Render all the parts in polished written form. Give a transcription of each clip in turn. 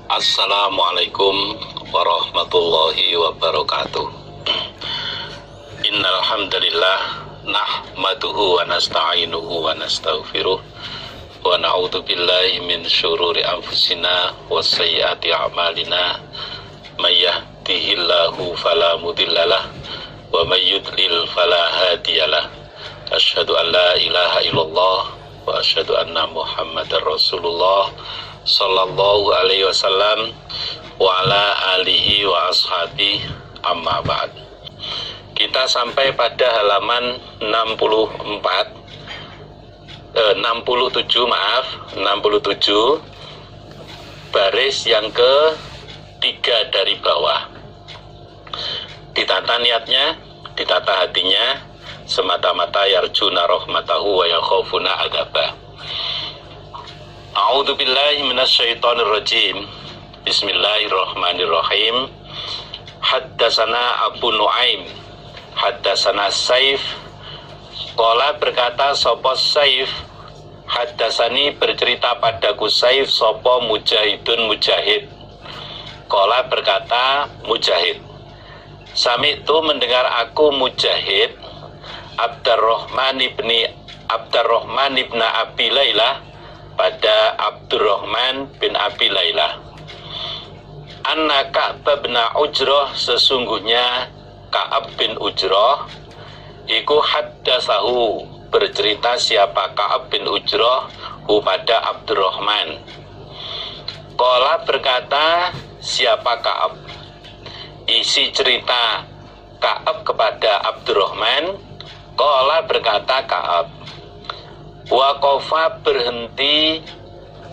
Assalamualaikum warahmatullahi wabarakatuh. Innal hamdalillah nahmaduhu wa nasta'inuhu wa nastaghfiruh wa na'udzu billahi min syururi anfusina wa sayyiati a'malina may yahdihillahu fala mudhillalah wa may yudlil fala hadiyalah. Asyhadu an la ilaha illallah wa asyhadu anna Muhammadar Rasulullah sallallahu alaihi wasallam wa ala alihi wa ashabi amma ba'd. Kita sampai pada halaman 67 baris yang ketiga dari bawah. Ditata niatnya, ditata hatinya, semata-mata yarjuna rahmatahu wa yakhafuna adzabah. A'udzu billahi minasyaitonir rajim. Bismillahirrahmanirrahim. Haddatsana Abu Nuaim, haddatsana Saif. Qala berkata sapa Saif, haddatsani bercerita padaku Saif sapa Mujahidun Mujahid. Qala berkata Mujahid, sami'tu mendengar aku Mujahid Abdurrahman ibn Abi Lailah pada Abdurrahman bin Abi Lailah, anna Ka'ab bin Ujrah, sesungguhnya Ka'ab bin Ujrah iku haddatsahu, bercerita siapa Ka'ab bin Ujrah pada Abdurrahman. Qala berkata siapa Ka'ab, isi cerita Ka'ab kepada Abdurrahman. Qala berkata Ka'ab, waqafa berhenti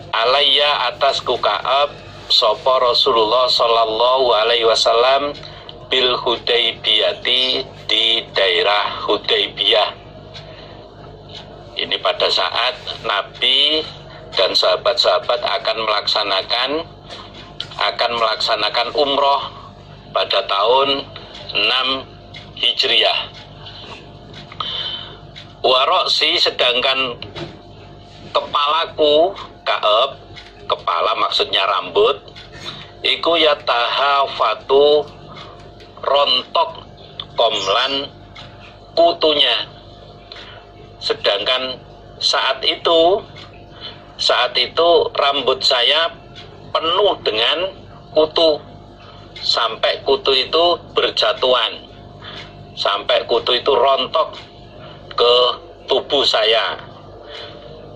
alayya atasku Ka'ab sapa Rasulullah sallallahu alaihi wasallam bil Hudaybiyati, di daerah Hudaybiyah. Ini pada saat Nabi dan sahabat-sahabat akan melaksanakan umroh pada tahun 6 Hijriah. Waroksi, sedangkan kepalaku Ka'ab, kepala maksudnya rambut, iku yatahafatu, rontok komlan kutunya. Sedangkan saat itu rambut saya penuh dengan kutu, sampai kutu itu berjatuhan, sampai kutu itu rontok ke tubuh saya.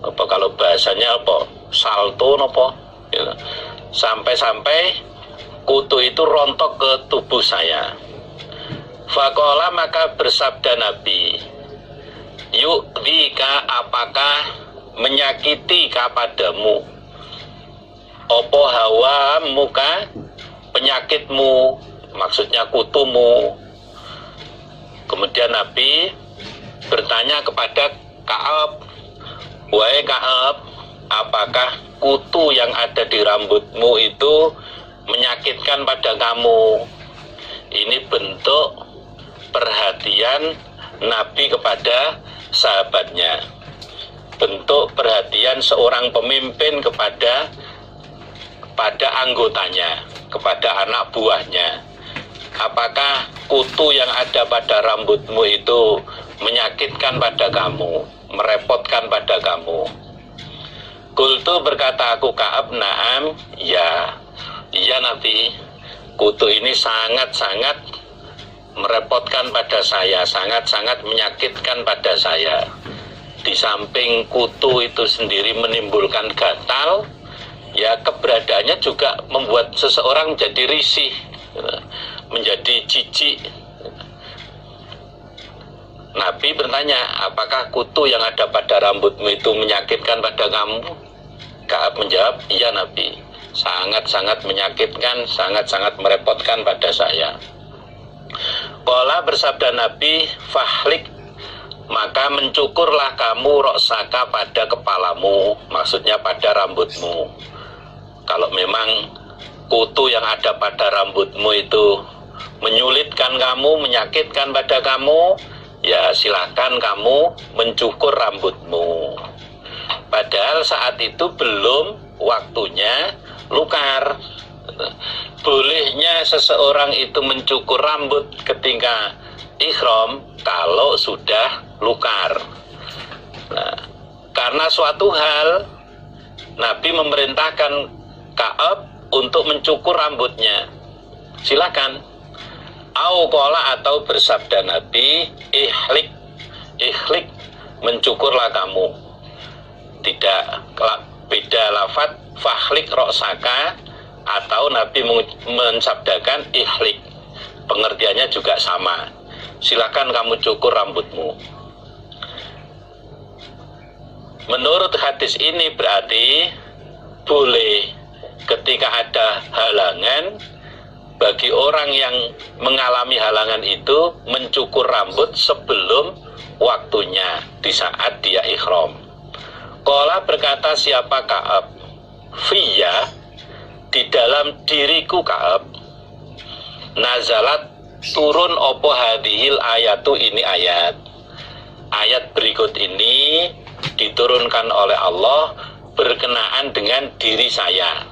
Apa kalau bahasanya apa? Salto apa? Ya. Sampai kutu itu rontok ke tubuh saya. Faqala, maka bersabda Nabi, yu'dika, apakah menyakiti kepadamu opo hawa muka, penyakitmu, maksudnya kutumu. Kemudian Nabi bertanya kepada Ka'ab, wahai Ka'ab, apakah kutu yang ada di rambutmu itu menyakitkan pada kamu? Ini bentuk perhatian Nabi kepada sahabatnya, bentuk perhatian seorang pemimpin kepada anggotanya, kepada anak buahnya. Apakah kutu yang ada pada rambutmu itu menyakitkan pada kamu, merepotkan pada kamu? Qultu, berkata aku Ka'ab, na'am, ya Nabi, kutu ini sangat-sangat merepotkan pada saya, sangat-sangat menyakitkan pada saya. Di samping kutu itu sendiri menimbulkan gatal, ya keberadaannya juga membuat seseorang menjadi risih, menjadi jijik. Nabi bertanya, apakah kutu yang ada pada rambutmu itu menyakitkan pada kamu? Ka'ab menjawab, iya Nabi, sangat-sangat menyakitkan, sangat-sangat merepotkan pada saya. Qala, bersabda Nabi, fahlik, maka mencukurlah kamu roksaka, pada kepalamu, maksudnya pada rambutmu. Kalau memang kutu yang ada pada rambutmu itu menyulitkan kamu, menyakitkan pada kamu, ya silakan kamu mencukur rambutmu. Padahal saat itu belum waktunya lukar, Bolehnya seseorang itu mencukur rambut ketika ihram kalau sudah lukar. Nah, karena suatu hal Nabi memerintahkan Ka'ab untuk mencukur rambutnya. Silakan. Atau bersabda Nabi, ihlik, mencukurlah kamu. Tidak, beda lafaz fahlik roksaka, atau Nabi mensabdakan ihlik. Pengertiannya juga sama. Silakan kamu cukur rambutmu. Menurut hadis ini berarti boleh ketika ada halangan bagi orang yang mengalami halangan itu mencukur rambut sebelum waktunya di saat dia ihram. Qala berkata siapa Ka'ab? Fiyya, di dalam diriku Ka'ab, nazalat turun opo hadhil ayatu, ini ayat. Ayat berikut ini diturunkan oleh Allah berkenaan dengan diri saya.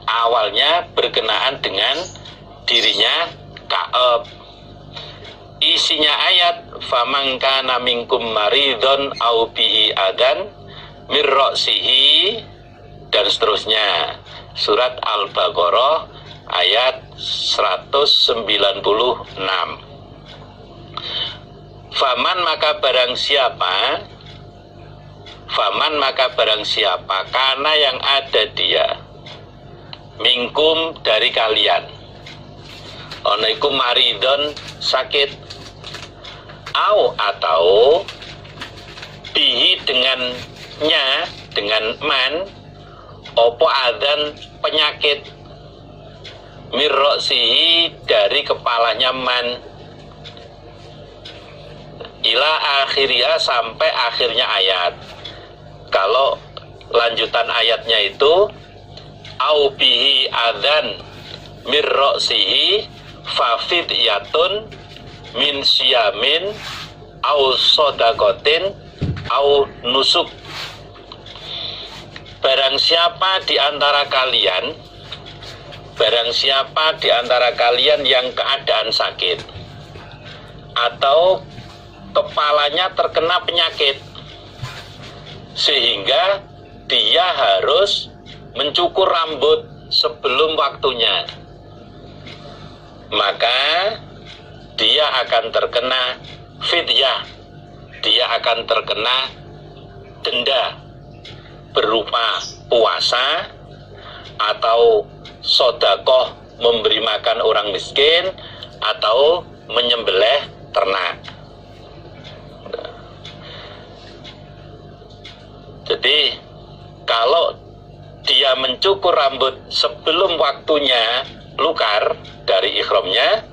Awalnya berkenaan dengan dirinya Ka'ab. Isinya ayat faman kana minkum maridun au bihi adan mir ra'sihi dan seterusnya. Surat Al-Baqarah ayat 196. Faman maka barang siapa karena yang ada dia minkum dari kalian onaikum maridon sakit atau bihi dengan man opo adan penyakit mirroksihi dari kepalanya man ila akhirnya sampai akhirnya ayat. Kalau lanjutan ayatnya itu au bihi adan mirroksihi fafid yatun min siyamin au sodakotin au nusuk. Barang siapa di antara kalian yang keadaan sakit atau kepalanya terkena penyakit sehingga dia harus mencukur rambut sebelum waktunya, maka dia akan terkena fidyah, dia akan terkena denda berupa puasa atau sodakoh memberi makan orang miskin atau menyembelih ternak. Jadi kalau dia mencukur rambut sebelum waktunya lukar dari ihramnya,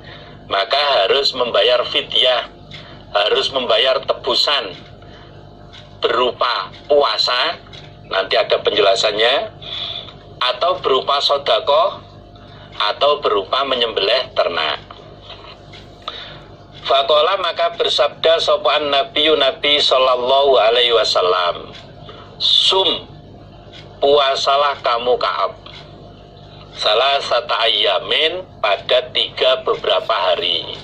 maka harus membayar fidyah, harus membayar tebusan berupa puasa, nanti ada penjelasannya, atau berupa sodakoh, atau berupa menyembelih ternak. Faqala maka bersabda sopan Nabi sallallahu alaihi wasallam, sum, puasalah kamu Ka'ab, salah satu ayamin pada 3 beberapa hari.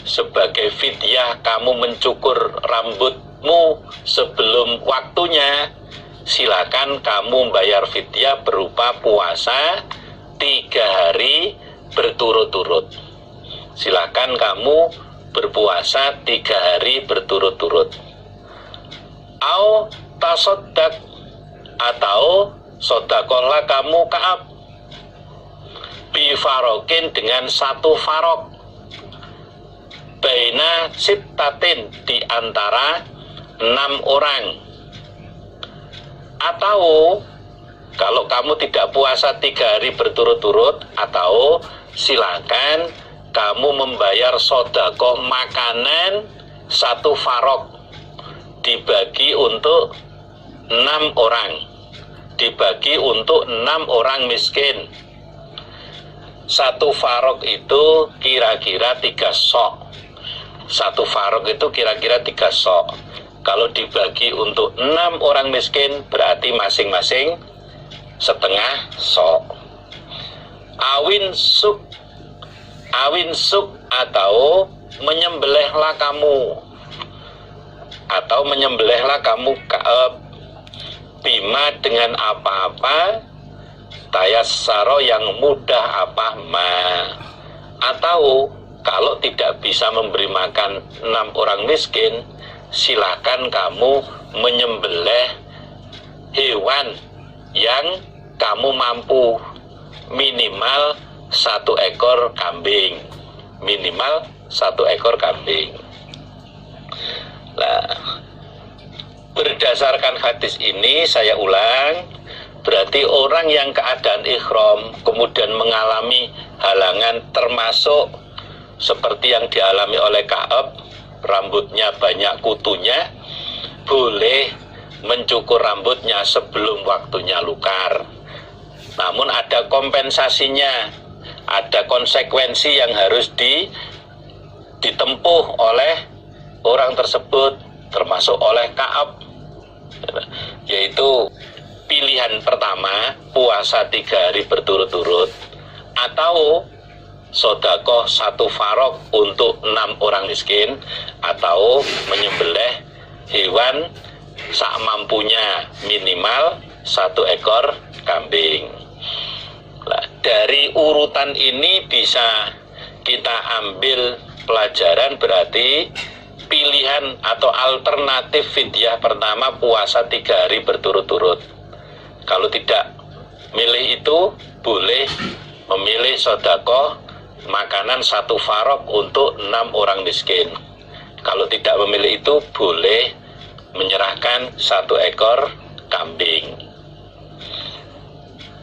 Sebagai fidyah kamu mencukur rambutmu sebelum waktunya, silakan kamu bayar fidyah berupa puasa 3 hari berturut-turut. Silakan kamu berpuasa 3 hari berturut-turut. Au tasodak, atau sodakohlah kamu Ka'ab bifarokin dengan 1 farok baina sittatin di antara 6 orang. Atau kalau kamu tidak puasa 3 hari berturut-turut, atau silakan kamu membayar sodakoh makanan 1 farok dibagi untuk 6 orang, dibagi untuk 6 orang miskin. 1 farok itu kira-kira 3 sok. 1 farok itu kira-kira 3 sok. Kalau dibagi untuk 6 orang miskin berarti masing-masing setengah sok. awin suk atau menyembelihlah kamu Ka'ab bima dengan apa-apa tayassaro yang mudah apa ma, atau kalau tidak bisa memberi makan 6 orang miskin, silakan kamu menyembelih hewan yang kamu mampu, minimal 1 ekor kambing, Nah, berdasarkan hadis ini saya ulang, berarti orang yang keadaan ihram kemudian mengalami halangan, termasuk seperti yang dialami oleh Ka'ab, rambutnya banyak kutunya, boleh mencukur rambutnya sebelum waktunya lukar. Namun ada kompensasinya, ada konsekuensi yang harus ditempuh oleh orang tersebut, termasuk oleh Ka'ab, yaitu pilihan pertama, puasa 3 hari berturut-turut, atau sodakoh 1 farok untuk 6 orang miskin, atau menyembelih hewan sak mampunya, minimal 1 ekor kambing. Nah, dari urutan ini bisa kita ambil pelajaran, berarti pilihan atau alternatif fidyah pertama puasa 3 hari berturut-turut. Kalau tidak milih itu, boleh memilih sodakoh makanan 1 farok untuk 6 orang miskin. Kalau tidak memilih itu, boleh menyerahkan 1 ekor kambing.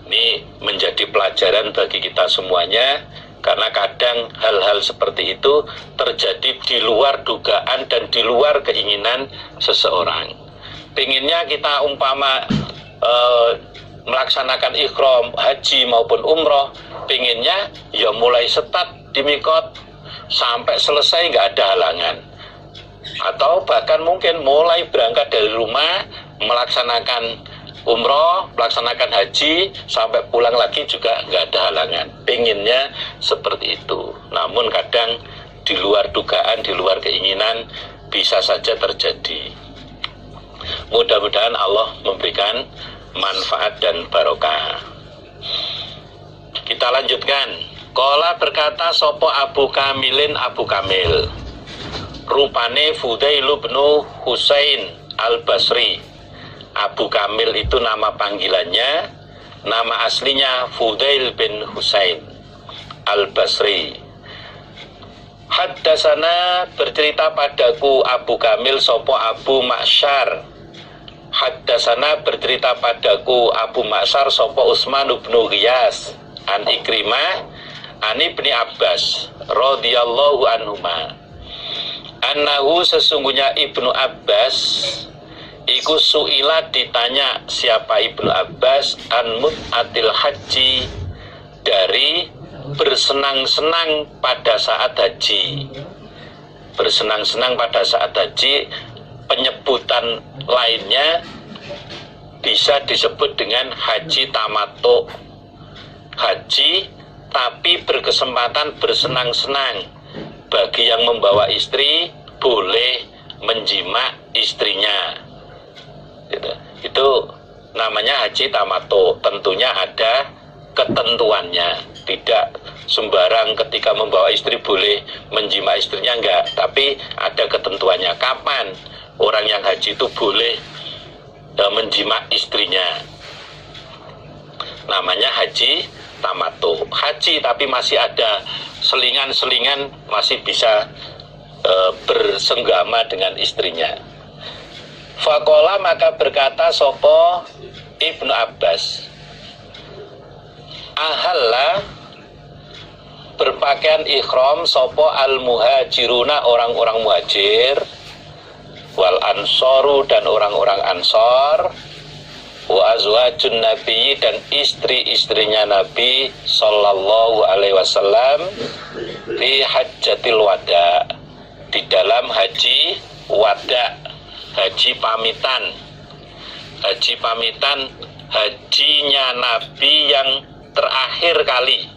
Ini menjadi pelajaran bagi kita semuanya, karena kadang hal-hal seperti itu terjadi di luar dugaan dan di luar keinginan seseorang. Pengennya kita umpama melaksanakan ihram haji maupun umroh, pengennya ya mulai start di mikot sampai selesai nggak ada halangan, atau bahkan mungkin mulai berangkat dari rumah melaksanakan umroh, melaksanakan haji sampai pulang lagi juga nggak ada halangan. Pengennya seperti itu, namun kadang di luar dugaan, di luar keinginan bisa saja terjadi. Mudah-mudahan Allah memberikan manfaat dan barokah. Kita lanjutkan. Qala berkata sopo Abu Kamilin, Abu Kamil, rupane Fudailu bin Husain al-Basri. Abu Kamil itu nama panggilannya, nama aslinya Fudail bin Husain al-Basri. Haddasana bercerita padaku Abu Kamil sopo Abu Ma'syar. Haddasana bercerita padaku Abu Ma'syar sopo Utsman bin Ghiyas an Ikrimah an Ibni Abbas radhiyallahu anhuma annahu sesungguhnya Ibnu Abbas iku suila ditanya siapa Ibnu Abbas an mut'atil haji, dari bersenang-senang pada saat haji. Bersenang-senang pada saat haji, penyebutan lainnya bisa disebut dengan haji tamattu, haji tapi berkesempatan bersenang-senang. Bagi yang membawa istri boleh menjima istrinya, gitu. Itu namanya haji tamattu. Tentunya ada ketentuannya, tidak sembarang ketika membawa istri boleh menjima istrinya, enggak, tapi ada ketentuannya kapan orang yang haji itu boleh menjima istrinya. Namanya haji tamattu, haji tapi masih ada selingan-selingan, masih bisa bersenggama dengan istrinya. Faqala maka berkata sopo Ibnu Abbas, ahalla berpakaian ihram sopo al-muhajiruna orang-orang muhajir, wal ansoru dan orang-orang ansor, wa azwajun nabi dan istri-istrinya Nabi sallallahu alaihi wasallam fi hajjatil wada, di dalam haji wada, haji pamitan. Haji pamitan, hajinya Nabi yang terakhir kali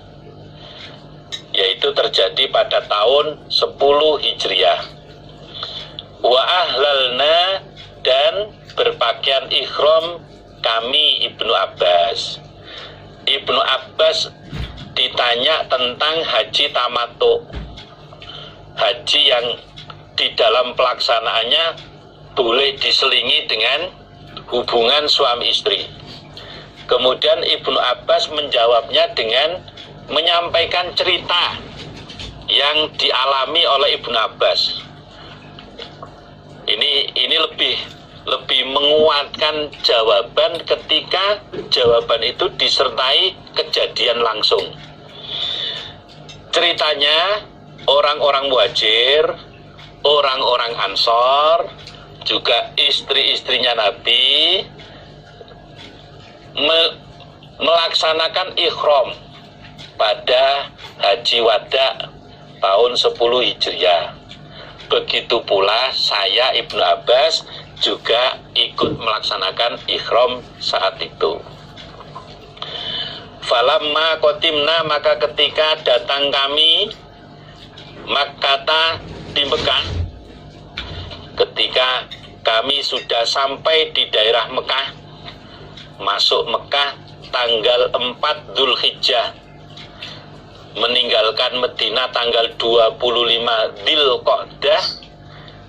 yaitu terjadi pada tahun 10 Hijriah. Wa ahlalna, dan berpakaian ihram kami Ibnu Abbas. Ibnu Abbas ditanya tentang haji tamattu, haji yang di dalam pelaksanaannya boleh diselingi dengan hubungan suami istri. Kemudian Ibnu Abbas menjawabnya dengan menyampaikan cerita yang dialami oleh Ibnu Abbas. Ini lebih menguatkan jawaban ketika jawaban itu disertai kejadian langsung. Ceritanya orang-orang muhajir, orang-orang ansor, juga istri-istrinya Nabi melaksanakan ihram pada haji wada tahun 10 Hijriah. Begitu pula saya Ibnu Abbas juga ikut melaksanakan ihram saat itu. Falamma qatimna, maka ketika datang kami Makkah di Mekah, ketika kami sudah sampai di daerah Mekah, masuk Mekah tanggal 4 Dzulhijjah, meninggalkan Medina tanggal 25 Dzulqa'dah,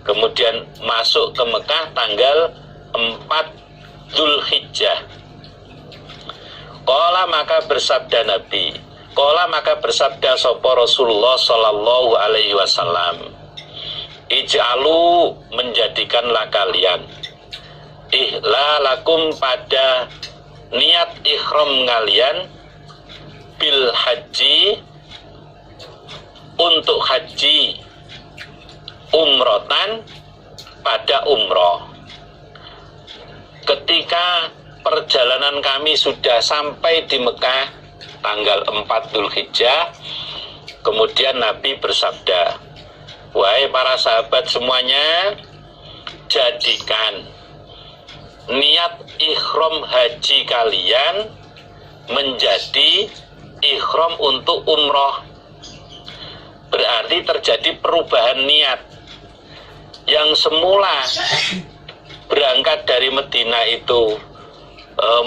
kemudian masuk ke Mekah tanggal 4 Dzulhijjah. Qala, maka bersabda Nabi, qala, maka bersabda sapa Rasulullah sallallahu alaihi wasallam, ij'alu, menjadikanlah kalian, ihlalakum, pada niat ihram kalian, bil haji, untuk haji, umrotan, pada umroh. Ketika perjalanan kami sudah sampai di Mekah tanggal 4 Dzulhijjah, kemudian Nabi bersabda, wahai para sahabat semuanya, jadikan niat ihram haji kalian menjadi ihram untuk umroh. Berarti terjadi perubahan niat. Yang semula berangkat dari Medina itu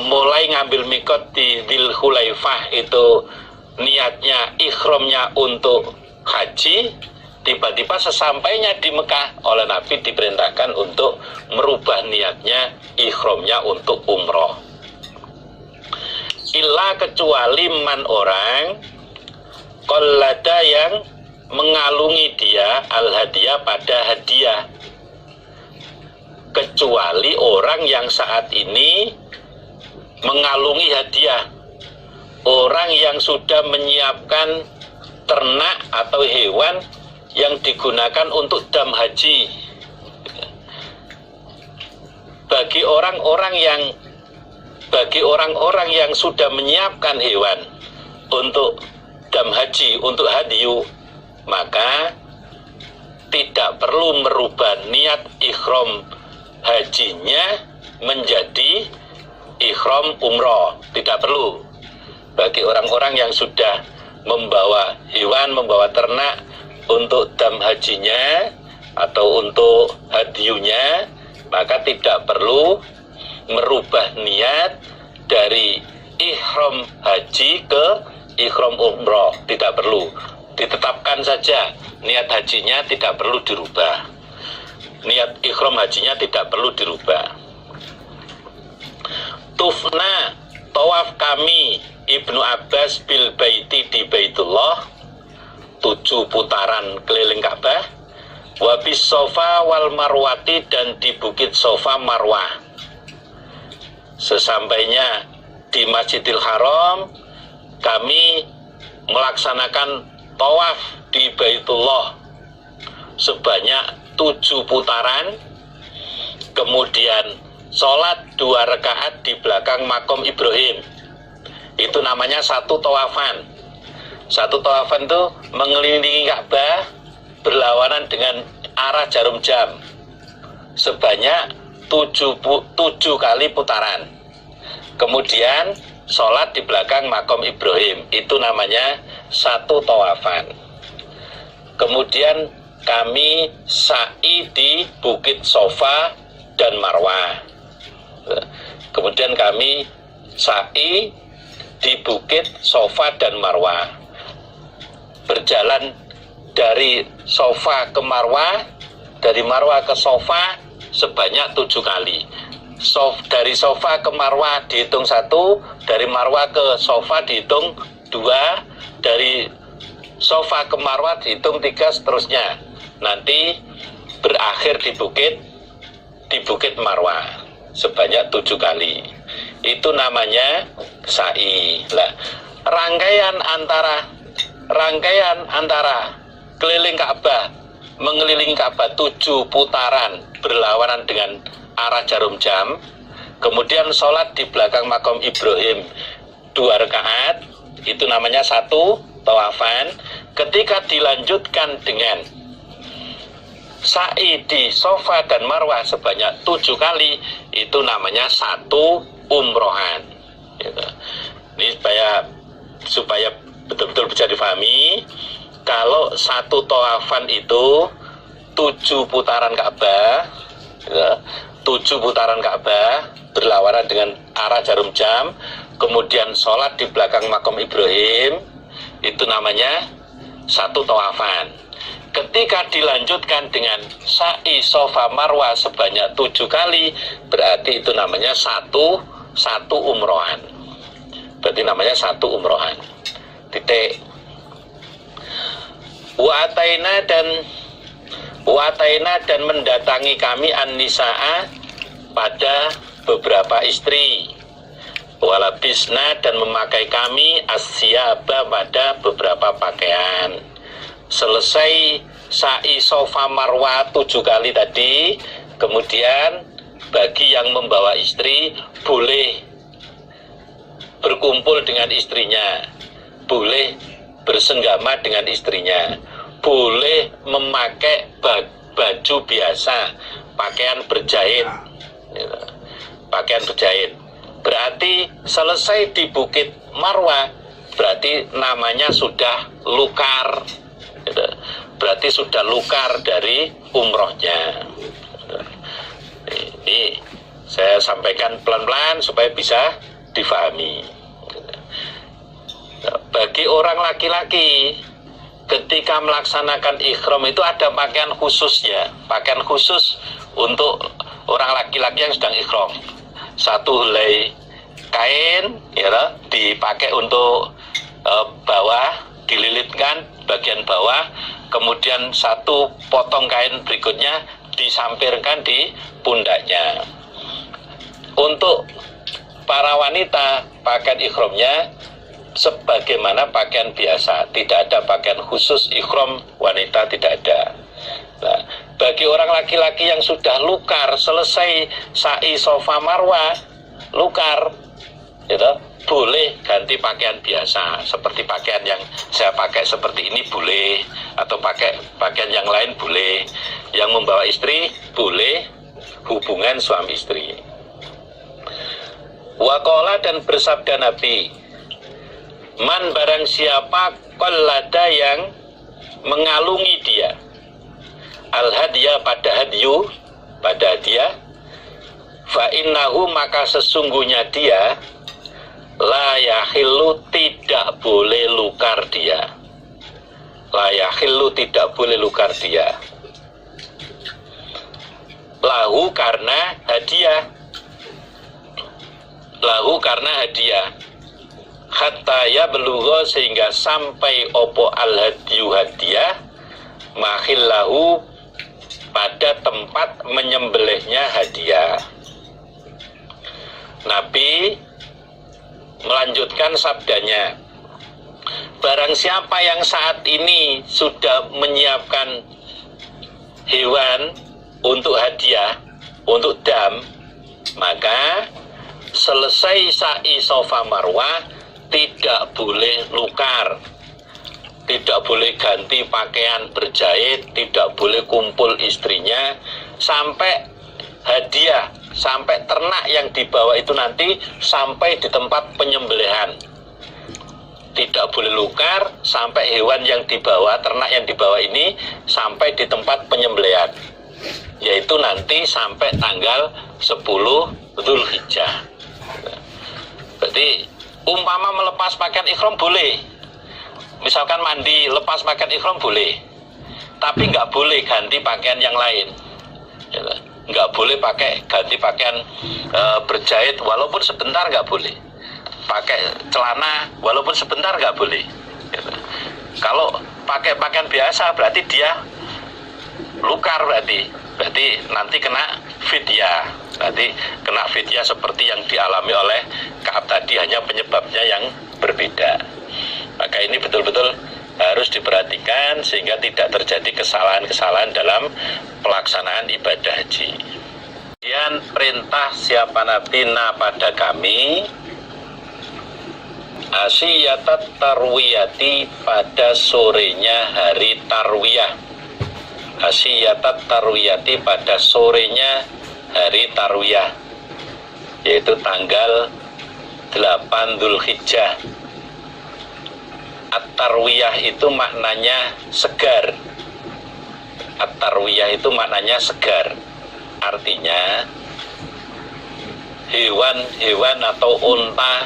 mulai ngambil mikot di Dzul Hulaifah, itu niatnya ihramnya untuk haji, tiba-tiba sesampainya di Mekah oleh Nabi diperintahkan untuk merubah niatnya, ihramnya untuk umroh. Illa, kecuali man, orang, qallada, yang mengalungi dia al-hadiah, pada hadiah. Kecuali orang yang saat ini mengalungi hadiah, orang yang sudah menyiapkan ternak atau hewan yang digunakan untuk dam haji. Bagi orang-orang yang sudah menyiapkan hewan untuk dam haji, untuk hadiyu, maka tidak perlu merubah niat ihram hajinya menjadi ihram umroh, tidak perlu. Bagi orang-orang yang sudah membawa hewan, membawa ternak untuk dam hajinya atau untuk hadiyunya, maka tidak perlu merubah niat dari ihram haji ke ihram umroh, tidak perlu. Ditetapkan saja niat hajinya, tidak perlu dirubah. Niat ihram hajinya tidak perlu dirubah. Tufna, tawaf kami Ibnu Abbas bil baiti, di Baitullah, 7 putaran keliling Ka'bah, wa bis Sofa wal Marwati, dan di bukit Sofa Marwah. Sesampainya di Masjidil Haram, kami melaksanakan tawaf di Baitullah sebanyak 7 putaran, kemudian sholat 2 rakaat di belakang makom Ibrahim. Itu namanya satu tawafan. Satu tawafan itu mengelilingi Ka'bah berlawanan dengan arah jarum jam sebanyak 7 kali putaran. Kemudian sholat di belakang makom Ibrahim. Itu namanya 1 tawafan. Kemudian kami sa'i di Bukit Sofa dan Marwah. Kemudian kami sa'i di Bukit Sofa dan Marwah. Berjalan dari Sofa ke Marwah, dari Marwah ke Sofa sebanyak 7 kali. Dari Sofa ke Marwah dihitung 1, dari Marwah ke Sofa dihitung 2, dari Sofa ke Marwah dihitung 3, seterusnya. Nanti berakhir di Bukit Marwah sebanyak 7 kali. Itu namanya sa'i. Lah, rangkaian antara keliling Ka'bah, mengelilingi Ka'bah 7 putaran berlawanan dengan arah jarum jam, kemudian sholat di belakang makam Ibrahim 2 rakaat, itu namanya 1 tawafan. Ketika dilanjutkan dengan sa'i di Sofa dan Marwah sebanyak 7 kali, itu namanya 1 umrohan. Gitu. Ini supaya betul-betul bisa difahami. Kalau 1 tawafan itu 7 putaran Ka'bah, gitu. 7 putaran Ka'bah berlawanan dengan arah jarum jam, kemudian sholat di belakang makam Ibrahim, itu namanya 1 tawafan. Ketika dilanjutkan dengan sa'i Sofa Marwah sebanyak 7 kali, berarti itu namanya satu umrohan. Berarti namanya 1 umrohan. Titik. Wa'ataina dan mendatangi kami an-nisa'a pada beberapa istri. Walabisna dan memakai kami asyaba pada beberapa pakaian. Selesai sa'i Sofa Marwah 7 kali tadi, kemudian bagi yang membawa istri boleh berkumpul dengan istrinya, boleh bersenggama dengan istrinya, boleh memakai baju biasa, pakaian berjahit. Pakaian berjahit. Berarti selesai di Bukit Marwah, berarti namanya sudah lukar. Berarti sudah lukar dari umrohnya. Ini saya sampaikan pelan-pelan supaya bisa difahami. Bagi orang laki-laki, ketika melaksanakan ikhram itu ada pakaian khususnya, pakaian khusus untuk orang laki-laki yang sedang ikhram. 1 helai kain, ya, dipakai untuk bawah, dililitkan bagian bawah, kemudian 1 potong kain berikutnya disampirkan di pundaknya. Untuk para wanita, pakaian ikhramnya sebagaimana pakaian biasa, tidak ada pakaian khusus ikhram wanita, tidak ada. Nah, bagi orang laki-laki yang sudah lukar, selesai sa'i Sofa Marwah, lukar, gitu, boleh ganti pakaian biasa, seperti pakaian yang saya pakai seperti ini boleh, atau pakai pakaian yang lain boleh. Yang membawa istri boleh hubungan suami istri. Waqala dan bersabda Nabi, man barang siapa qallada yang mengalungi dia al-hadya pada hadyu, pada hadiah, fa innahu maka sesungguhnya dia la yahillu tidak boleh lukar dia. La yahillu tidak boleh lukar dia. Lahu karena hadiah. Lahu karena hadiah. Hatta ya belugho sehingga sampai opo al-hadyu hadiah mahillahu pada tempat menyembelihnya hadiah. Nabi melanjutkan sabdanya, barang siapa yang saat ini sudah menyiapkan hewan untuk hadiah, untuk dam, maka selesai sa'i Sofa Marwah tidak boleh lukar, tidak boleh ganti pakaian berjahit, tidak boleh kumpul istrinya, sampai hadiah, sampai ternak yang dibawa itu nanti sampai di tempat penyembelihan. tidak boleh lukar sampai hewan yang dibawa, ternak yang dibawa ini sampai di tempat penyembelihan, yaitu nanti sampai tanggal 10 Dzulhijjah. Berarti umpama melepas pakaian ihram boleh, misalkan mandi lepas pakaian ihram boleh, tapi nggak boleh ganti pakaian yang lain, nggak boleh ganti pakaian berjahit walaupun sebentar, nggak boleh pakai celana walaupun sebentar, nggak boleh. Kalau pakai pakaian biasa berarti dia lukar, berarti nanti kena fidyah, nanti kena fidyah seperti yang dialami oleh Ka'ab tadi, hanya penyebabnya yang berbeda. Maka ini betul-betul harus diperhatikan sehingga tidak terjadi kesalahan-kesalahan dalam pelaksanaan ibadah haji. Kemudian perintah siapa Nabi pada kami, asyiyatat tarwiyati, pada sorenya hari tarwiyah. Asyiyatat tarwiyati, pada sorenya hari tarwiyah, yaitu tanggal 8 Dzulhijjah. At-tarwiyah itu maknanya segar. At-tarwiyah itu maknanya segar. Artinya hewan-hewan atau unta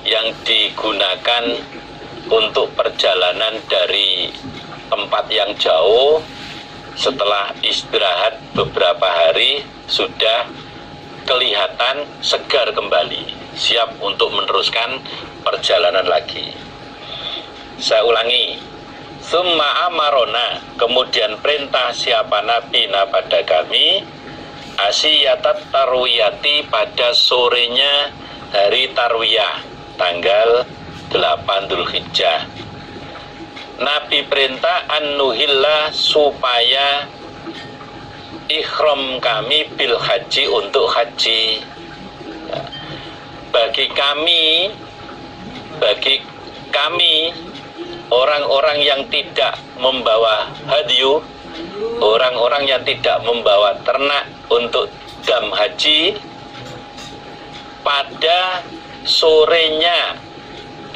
yang digunakan untuk perjalanan dari tempat yang jauh, setelah istirahat beberapa hari sudah kelihatan segar kembali, siap untuk meneruskan perjalanan lagi. Saya ulangi, summa amarona, kemudian perintah siapa Nabi pada kami, asyiyatat tarwiyati, pada sorenya hari tarwiyah, tanggal 8 Dzulhijjah. Nabi perintah an-nuhilla, supaya ihram kami bil haji, untuk haji. Bagi kami orang-orang yang tidak membawa hadyu, orang-orang yang tidak membawa ternak untuk dam haji, pada sorenya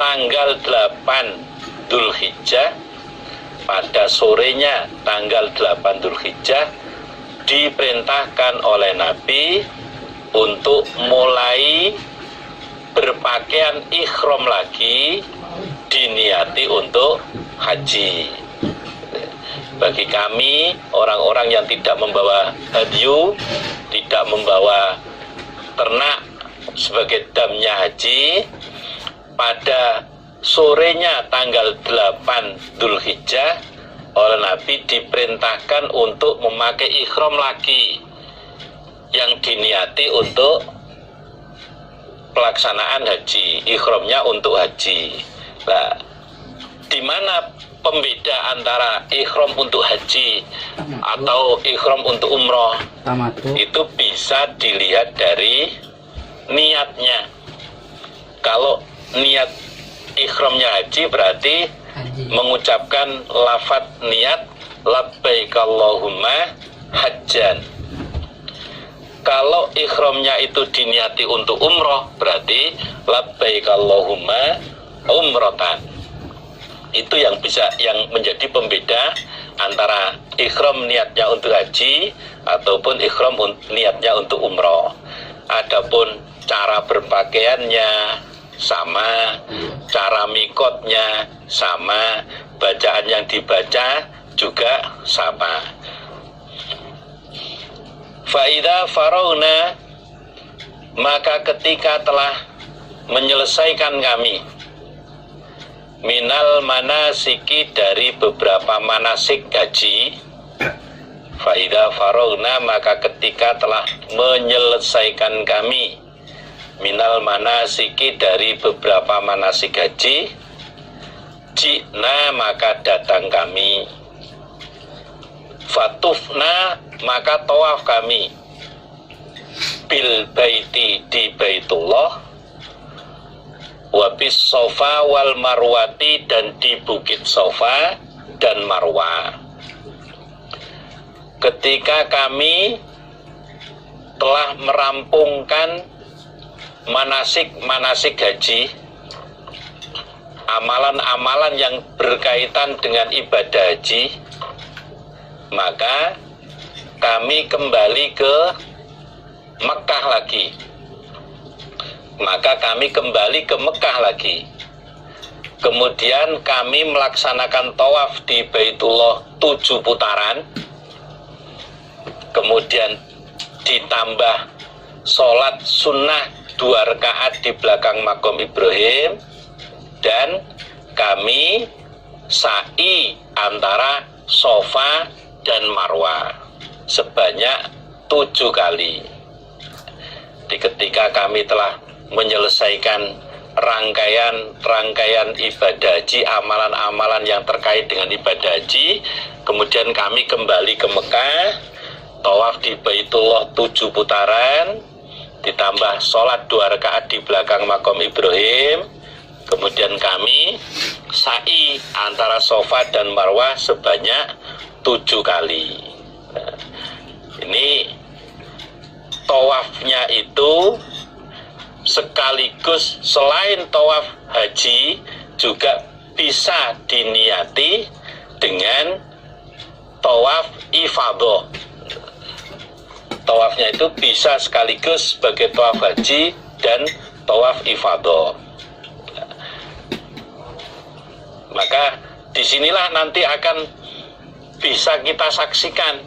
tanggal 8 Dzulhijjah, pada sorenya tanggal 8 Dzulhijjah diperintahkan oleh Nabi untuk mulai berpakaian ihram lagi, diniati untuk haji. Bagi kami orang-orang yang tidak membawa hadyu, tidak membawa ternak sebagai damnya haji, pada sorenya tanggal 8 Dzulhijjah oleh Nabi diperintahkan untuk memakai ihram lagi yang diniati untuk pelaksanaan haji, ihramnya untuk haji. Nah, di mana pembeda antara ihram untuk haji atau ihram untuk umroh? Itu bisa dilihat dari niatnya. Kalau niat ihramnya haji berarti mengucapkan lafaz niat labbaik Allahumma hajjan. Kalau ihramnya itu diniati untuk umroh berarti labbaik Allahumma umrotan. Itu yang menjadi pembeda antara ihram niatnya untuk haji ataupun ihram niatnya untuk umroh. Adapun cara berpakaiannya sama, cara mikotnya sama, bacaan yang dibaca juga sama. Faida farauna, maka ketika telah menyelesaikan kami minal manasiki, dari beberapa manasik haji. Faida farauna, maka ketika telah menyelesaikan kami minal manasiki, dari beberapa manasik haji, jina, maka datang kami, fatufna, maka tawaf kami, bil baiti, di Baitullah, wabis sofa wal marwati, dan di bukit Sofa dan Marwah. Ketika kami telah merampungkan manasik haji, amalan-amalan yang berkaitan dengan ibadah haji, maka kami kembali ke Mekah lagi. Kemudian kami melaksanakan tawaf di Baitullah 7 putaran. Kemudian ditambah sholat sunnah 2 rakaat di belakang makom Ibrahim. Dan kami sa'i antara Safa dan Marwah sebanyak 7 kali. Ketika kami telah menyelesaikan rangkaian ibadah haji, amalan-amalan yang terkait dengan ibadah haji, kemudian kami kembali ke Mekah, tawaf di Baitullah 7 putaran, ditambah sholat 2 rakaat di belakang makom Ibrahim, kemudian kami sa'i antara Safa dan Marwah sebanyak 7 kali. Nah, ini tawafnya itu sekaligus selain tawaf haji juga bisa diniati dengan tawaf ifadah. Tawafnya itu bisa sekaligus sebagai tawaf haji dan tawaf ifadah. Maka disinilah nanti akan bisa kita saksikan.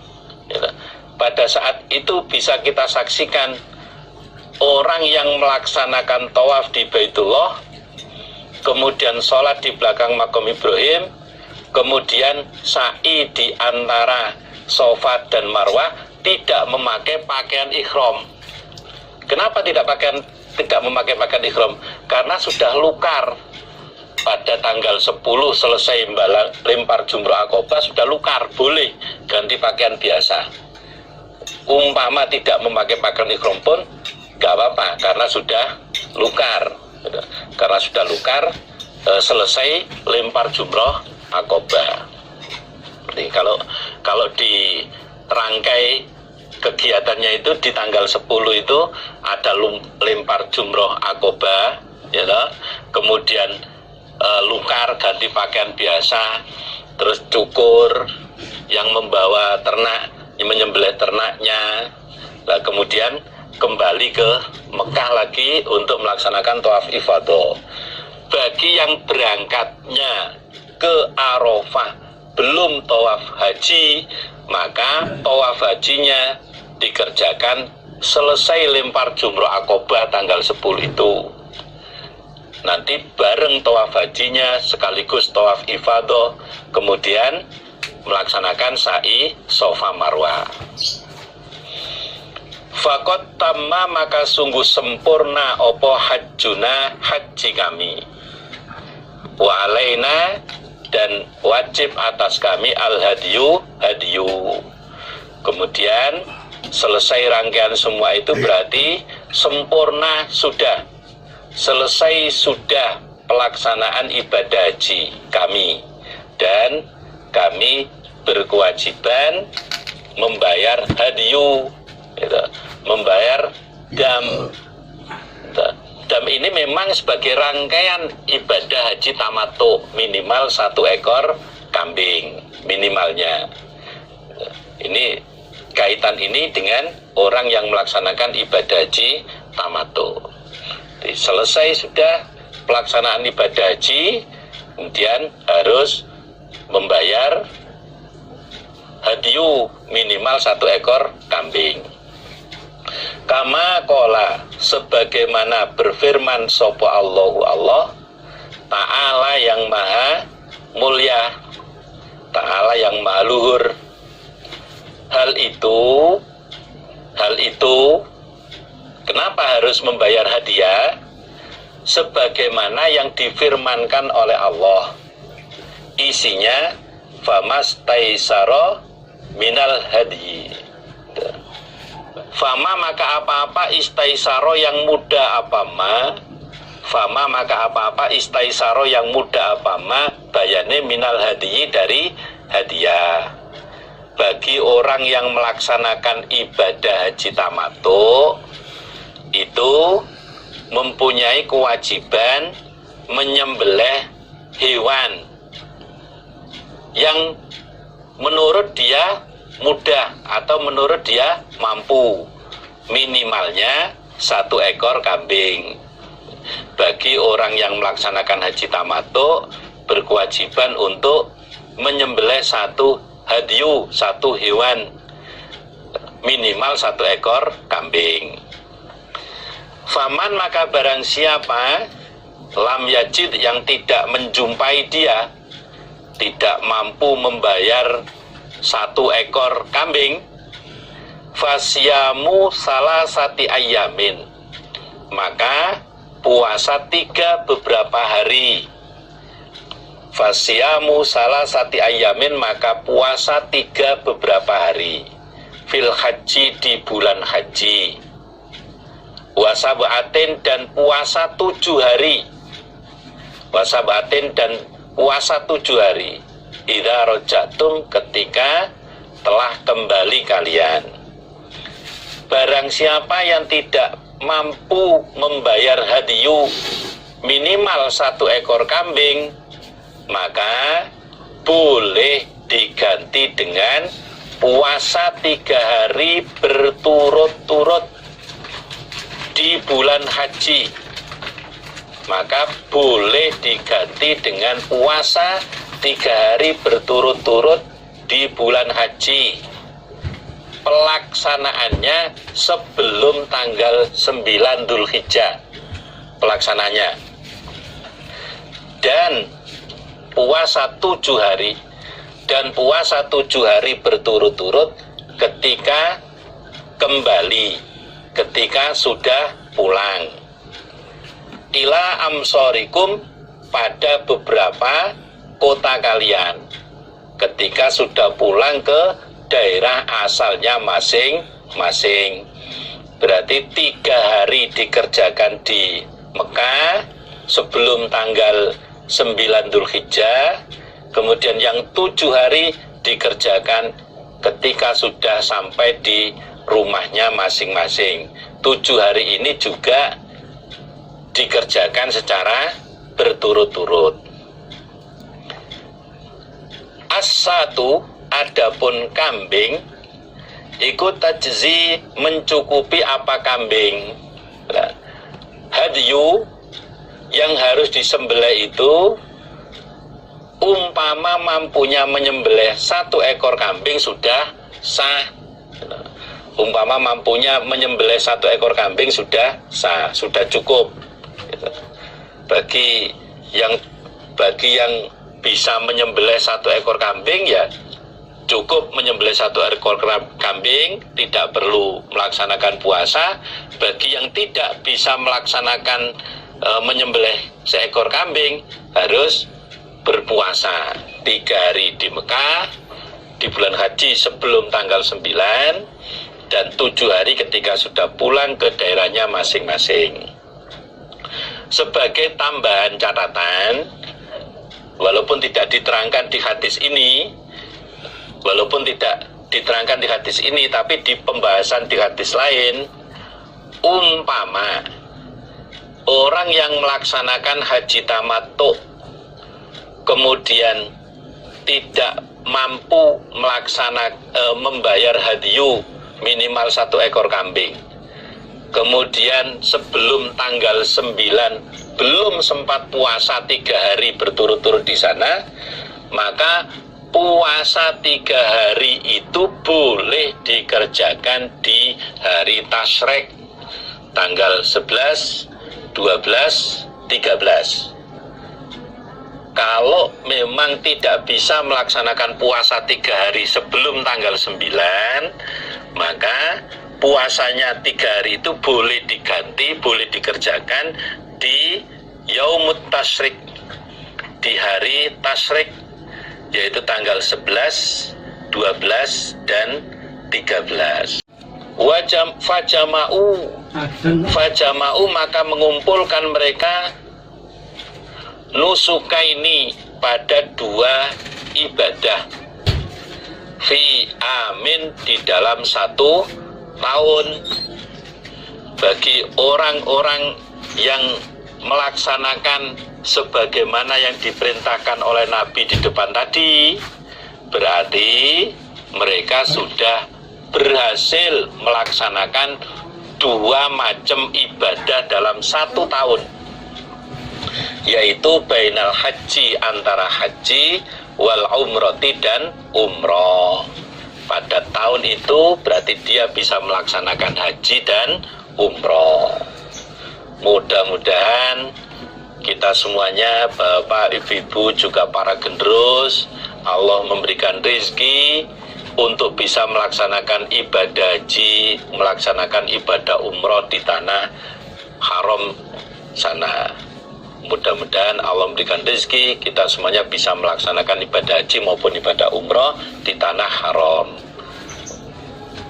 Pada saat itu bisa kita saksikan orang yang melaksanakan tawaf di Baitullah, kemudian sholat di belakang makom Ibrahim, kemudian sa'i di antara Safa dan Marwah, tidak memakai pakaian ihram. Kenapa tidak memakai pakaian ihram? Karena sudah lukar. Pada tanggal 10 selesai lempar jumroh Aqobah, sudah lukar, boleh ganti pakaian biasa. Umpama tidak memakai pakaian ihram pun gak apa-apa, karena sudah lukar. Selesai lempar jumroh Aqobah. Jadi kalau di rangkai kegiatannya itu di tanggal 10 itu ada lempar jumroh Aqobah, ya toh? Kemudian lukar ganti pakaian biasa, terus cukur yang membawa ternak, yang menyembelih ternaknya. Nah, kemudian kembali ke Mekah lagi untuk melaksanakan tawaf ifadah. Bagi yang berangkatnya ke Arafah belum tawaf haji, maka tawaf hajinya dikerjakan selesai lempar jumroh Aqobah tanggal 10 itu. Nanti bareng tawaf hajinya sekaligus tawaf ifadah, kemudian melaksanakan sa'i Safa Marwah. Fakot tamma, maka sungguh sempurna opo hajjuna, haji kami. Wa alaina, dan wajib atas kami al hadiyu, hadiyu. Kemudian selesai rangkaian semua itu berarti sempurna sudah. Selesai sudah pelaksanaan ibadah haji kami, dan kami berkewajiban membayar hadiyu, gitu, membayar dam. Dam ini memang sebagai rangkaian ibadah haji tamattu, minimal 1 ekor kambing minimalnya. Ini kaitan ini dengan orang yang melaksanakan ibadah haji tamattu. Selesai sudah pelaksanaan ibadah haji, kemudian harus membayar hadiyu minimal 1 ekor kambing. Kama kola, sebagaimana berfirman sopo Allahu Allah Ta'ala yang maha mulia, Ta'ala yang maha luhur. Hal itu kenapa harus membayar hadiah? Sebagaimana yang difirmankan oleh Allah, isinya famas taisaro minal hadi. Fama, maka apa-apa istaisaro yang mudah apa-ma, fama, maka apa-apa istaisaro yang mudah apa-ma, bayane minal hadi, dari hadiah. Bagi orang yang melaksanakan ibadah haji tamattu itu mempunyai kewajiban menyembelih hewan yang menurut dia mudah atau menurut dia mampu, minimalnya 1 ekor kambing. Bagi orang yang melaksanakan haji tamattu berkewajiban untuk menyembelih 1 hadyu, 1 hewan, minimal 1 ekor kambing. Faman maka barang siapa lam yajid yang tidak menjumpai dia, tidak mampu membayar 1 ekor kambing, fasyamu salasati ayyamin, maka puasa 3 beberapa hari. Fasyamu salasati ayyamin, maka puasa 3 beberapa hari. Fil haji, di bulan haji. Wasabatin, dan puasa 7 hari. Wasabatin, dan puasa 7 hari. Idza rojatum, ketika telah kembali kalian. Barang siapa yang tidak mampu membayar hadyu minimal 1 ekor kambing, maka boleh diganti dengan puasa 3 hari berturut-turut di bulan haji. Maka boleh diganti dengan puasa 3 hari berturut-turut di bulan haji. Pelaksanaannya sebelum tanggal 9 Dzulhijjah pelaksananya. Dan puasa 7 hari, dan puasa 7 hari berturut-turut ketika kembali, ketika sudah pulang. Ila amsorikum, pada beberapa kota kalian, ketika sudah pulang ke daerah asalnya masing-masing. Berarti 3 hari dikerjakan di Mekah sebelum tanggal 9 Dzulhijjah, kemudian yang 7 hari dikerjakan ketika sudah sampai di rumahnya masing-masing. 7 hari ini juga dikerjakan secara berturut-turut. As-satu, adapun kambing, ikut tajzi, mencukupi apa kambing. Nah, hadyu yang harus disembelih itu, umpama mampunya menyembelih 1 ekor kambing sudah sah. Umpama mampunya menyembelih 1 ekor kambing sudah sah, sudah cukup. Bagi yang bisa menyembelih 1 ekor kambing, ya cukup menyembelih 1 ekor kambing, tidak perlu melaksanakan puasa. Bagi yang tidak bisa melaksanakan menyembelih seekor kambing, harus berpuasa 3 hari di Mekah di bulan haji sebelum tanggal 9, dan 7 hari ketika sudah pulang ke daerahnya masing-masing. Sebagai tambahan catatan, walaupun tidak diterangkan di hadis ini, tapi di pembahasan di hadis lain, umpama orang yang melaksanakan haji tamattu kemudian tidak mampu membayar hadyu minimal 1 ekor kambing, kemudian sebelum tanggal 9 belum sempat puasa 3 hari berturut-turut di sana, maka puasa 3 hari itu boleh dikerjakan di hari tasyrik, tanggal 11, 12, 13. Kalau memang tidak bisa melaksanakan puasa 3 hari sebelum tanggal 9, maka puasanya 3 hari itu boleh diganti, boleh dikerjakan di yaumut tasyrik, di hari tasyrik, yaitu tanggal 11, 12, dan 13. Fajama'u, maka mengumpulkan mereka nusukaini, pada 2 ibadah, fi amin, di dalam 1 tahun. Bagi orang-orang yang melaksanakan sebagaimana yang diperintahkan oleh Nabi di depan tadi, berarti mereka sudah berhasil melaksanakan 2 macam ibadah dalam 1 tahun, yaitu bainal haji, antara haji wal umrati, dan umroh. Pada tahun itu berarti dia bisa melaksanakan haji dan umroh. Mudah-mudahan kita semuanya, Bapak, Ibu, juga para generus, Allah memberikan rezeki untuk bisa melaksanakan ibadah haji, melaksanakan ibadah umroh di tanah haram sana. Mudah-mudahan Allah memberikan rezeki kita semuanya bisa melaksanakan ibadah haji maupun ibadah umroh di tanah haram.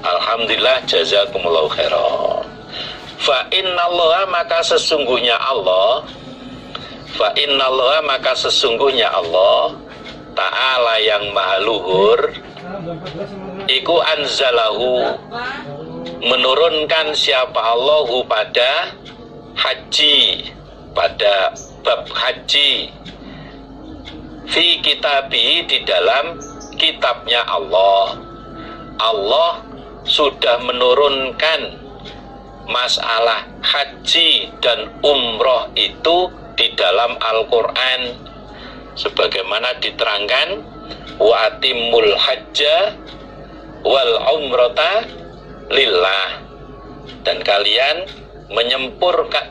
Alhamdulillah, jazakumullahu khairan. Fa innallaha, maka sesungguhnya Allah, fa innallaha, maka sesungguhnya Allah Ta'ala yang maha luhur, iku anzalahu, menurunkan siapa Allahu pada haji, pada bab haji, fi kitabi, di dalam kitabnya Allah. Allah sudah menurunkan masalah haji dan umroh itu di dalam Al-Quran, sebagaimana diterangkan, wa atimul hajja wal umrata lillah, dan kalian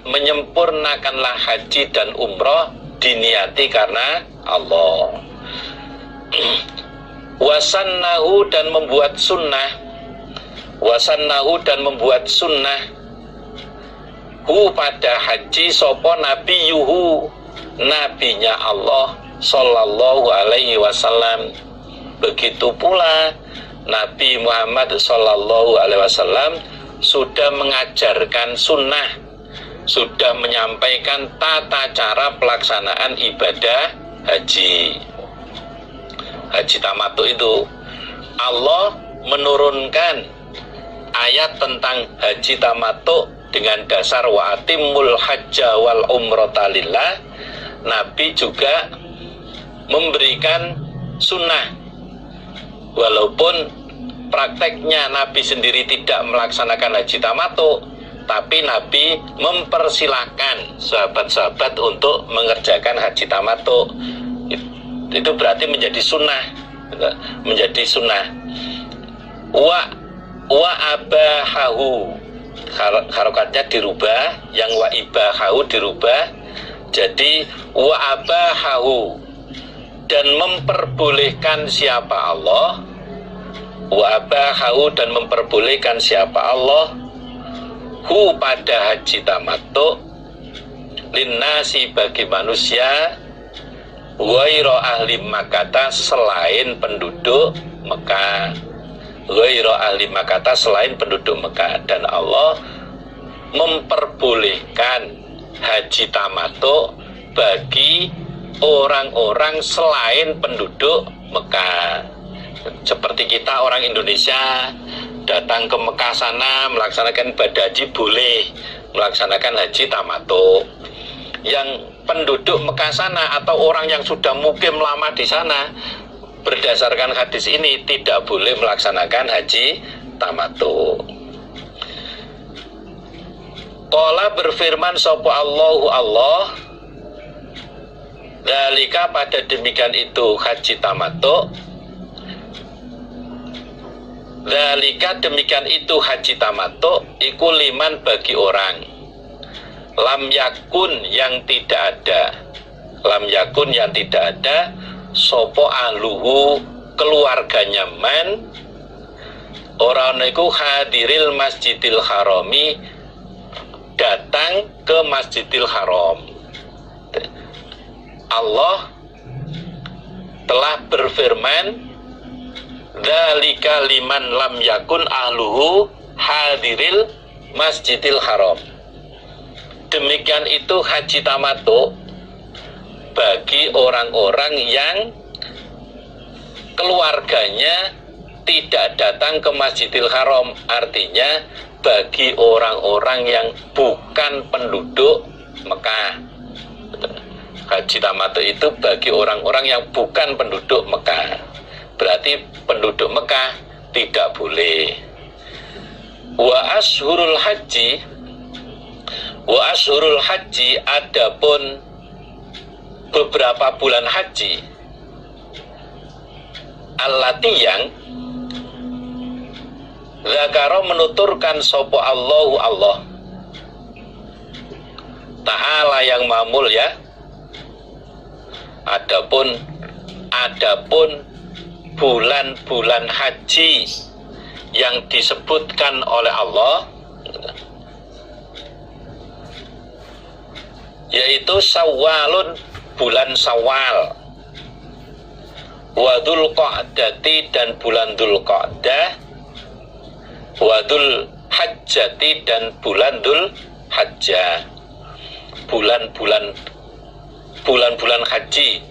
menyempurnakanlah haji dan umroh diniati karena Allah. Wasannahu, dan membuat sunnah, wasannahu, dan membuat sunnah, hu pada haji, sopo nabi yuhu, nabinya Allah sallallahu alaihi wasallam. Begitu pula Nabi Muhammad sallallahu alaihi wasallam sudah mengajarkan sunnah, sudah menyampaikan tata cara pelaksanaan ibadah haji. Haji tamattu itu Allah menurunkan ayat tentang haji tamattu dengan dasar wa atimul hajja wal umrata lillah. Nabi juga memberikan sunnah, walaupun prakteknya Nabi sendiri tidak melaksanakan haji tamattu, tapi Nabi mempersilahkan sahabat-sahabat untuk mengerjakan haji tamattu. Itu berarti menjadi sunnah, menjadi sunnah. Wa abahahu, harokatnya dirubah, yang wa ibahahu dirubah jadi wa abahahu, dan memperbolehkan siapa Allah, wa abahahu, dan memperbolehkan siapa Allah, hu pada haji tamattu, linnasi, bagi manusia, ghaira ahli Makkah, selain penduduk Mekah, ghaira ahli Makkah, selain penduduk Mekah. Dan Allah memperbolehkan haji tamattu bagi orang-orang selain penduduk Mekah. Seperti kita orang Indonesia datang ke Mekah sana melaksanakan ibadah haji, boleh melaksanakan haji tamattu. Yang penduduk Mekah sana atau orang yang sudah mukim lama di sana, berdasarkan hadis ini tidak boleh melaksanakan haji tamattu. Qala, berfirman sapa Allahu Allah, dzalika, pada demikian itu haji tamattu, dzalika, demikian itu haji tamattu, iku liman, bagi orang, lam yakun, yang tidak ada, lam yakun, yang tidak ada, sopo ahluhu, keluarganya man, orang niku hadiril masjidil harami, datang ke Masjidil Haram. Allah telah berfirman, dzalika liman lam yakun ahluhu hadiril Masjidil Haram. Demikian itu haji tamattu bagi orang-orang yang keluarganya tidak datang ke Masjidil Haram, artinya bagi orang-orang yang bukan penduduk Mekah. Haji tamattu itu bagi orang-orang yang bukan penduduk Mekah. Berarti penduduk Mekah tidak boleh. Wa ashurul haji adapun beberapa bulan haji allati yang zakaro menuturkan sopo Allahu Allah Ta'ala yang mamul ya. Adapun bulan-bulan haji yang disebutkan oleh Allah yaitu Syawalun, bulan Syawal, wa Dzulqa'dati dan bulan Dzulqa'dah, wa Dzulhajjati dan bulan Dzulhajjah. Bulan-bulan haji.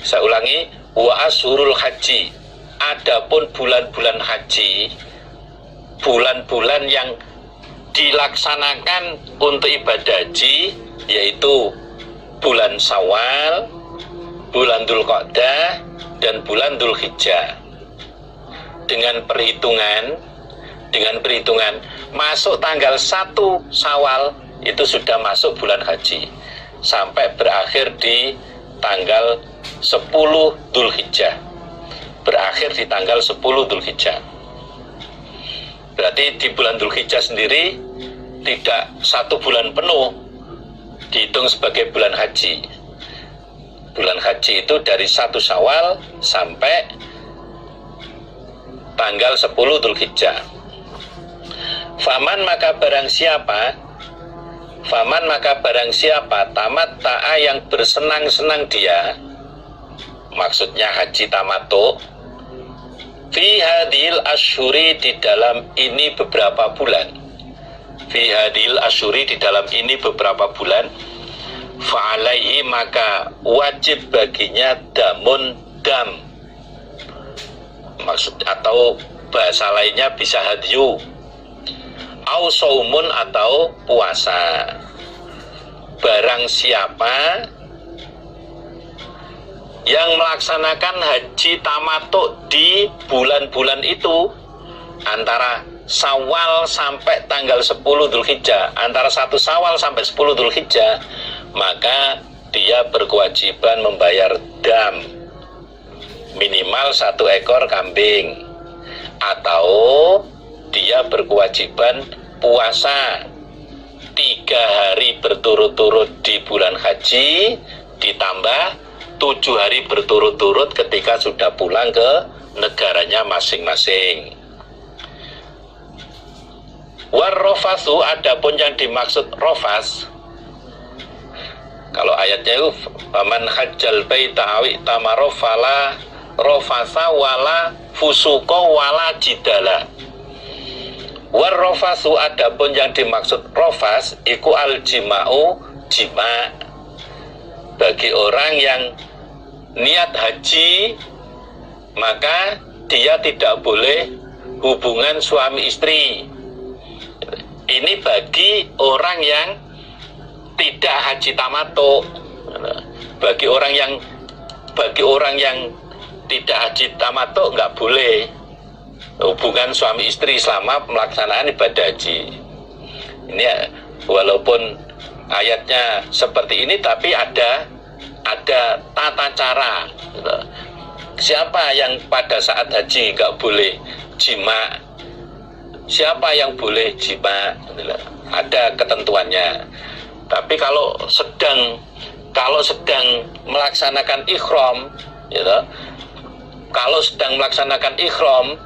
Saya ulangi, wa ashurul haji. Adapun bulan-bulan haji, bulan-bulan yang dilaksanakan untuk ibadah haji yaitu bulan Syawal, bulan Dzulqa'dah dan bulan Dzulhijjah. Dengan perhitungan masuk tanggal 1 Syawal itu sudah masuk bulan haji sampai berakhir di tanggal 10 Dzulhijjah. Berakhir di tanggal 10 Dzulhijjah. Berarti di bulan Dzulhijjah sendiri tidak 1 bulan penuh dihitung sebagai bulan haji. Bulan haji itu dari 1 Syawal sampai tanggal 10 Dzulhijjah. Faman maka barang siapa tamat ta'a yang bersenang-senang dia, maksudnya haji tamattu, fi hadhil asyhuri di dalam ini beberapa bulan, fi hadhil asyhuri di dalam ini beberapa bulan, fa'alaihi maka wajib baginya damun dam, maksud atau bahasa lainnya bisa hadyu, au saumun atau puasa. Barang siapa yang melaksanakan haji tamattu di bulan-bulan itu antara Syawal sampai tanggal 10 Dzulhijjah, antara 1 Syawal sampai 10 Dzulhijjah, maka dia berkewajiban membayar dam minimal 1 ekor kambing, atau dia berkewajiban puasa 3 hari berturut-turut di bulan haji ditambah 7 hari berturut-turut ketika sudah pulang ke negaranya masing-masing. Warrofasu, adapun yang dimaksud rofas, kalau ayatnya itu faman hajjal baita awi tamaro fala rofasa wala fusuko wala jidala. Warrofasu, adapun yang dimaksud rofas iku al jima'u, jima. Bagi orang yang niat haji, maka dia tidak boleh hubungan suami istri. Ini bagi orang yang tidak haji tamattu. Bagi orang yang tidak haji tamattu nggak boleh hubungan suami istri selama pelaksanaan ibadah haji. Ini walaupun ayatnya seperti ini, tapi ada tata cara. Siapa yang pada saat haji nggak boleh jima? Siapa yang boleh jima? Ada ketentuannya. Tapi kalau sedang melaksanakan ihram, kalau sedang melaksanakan ihram,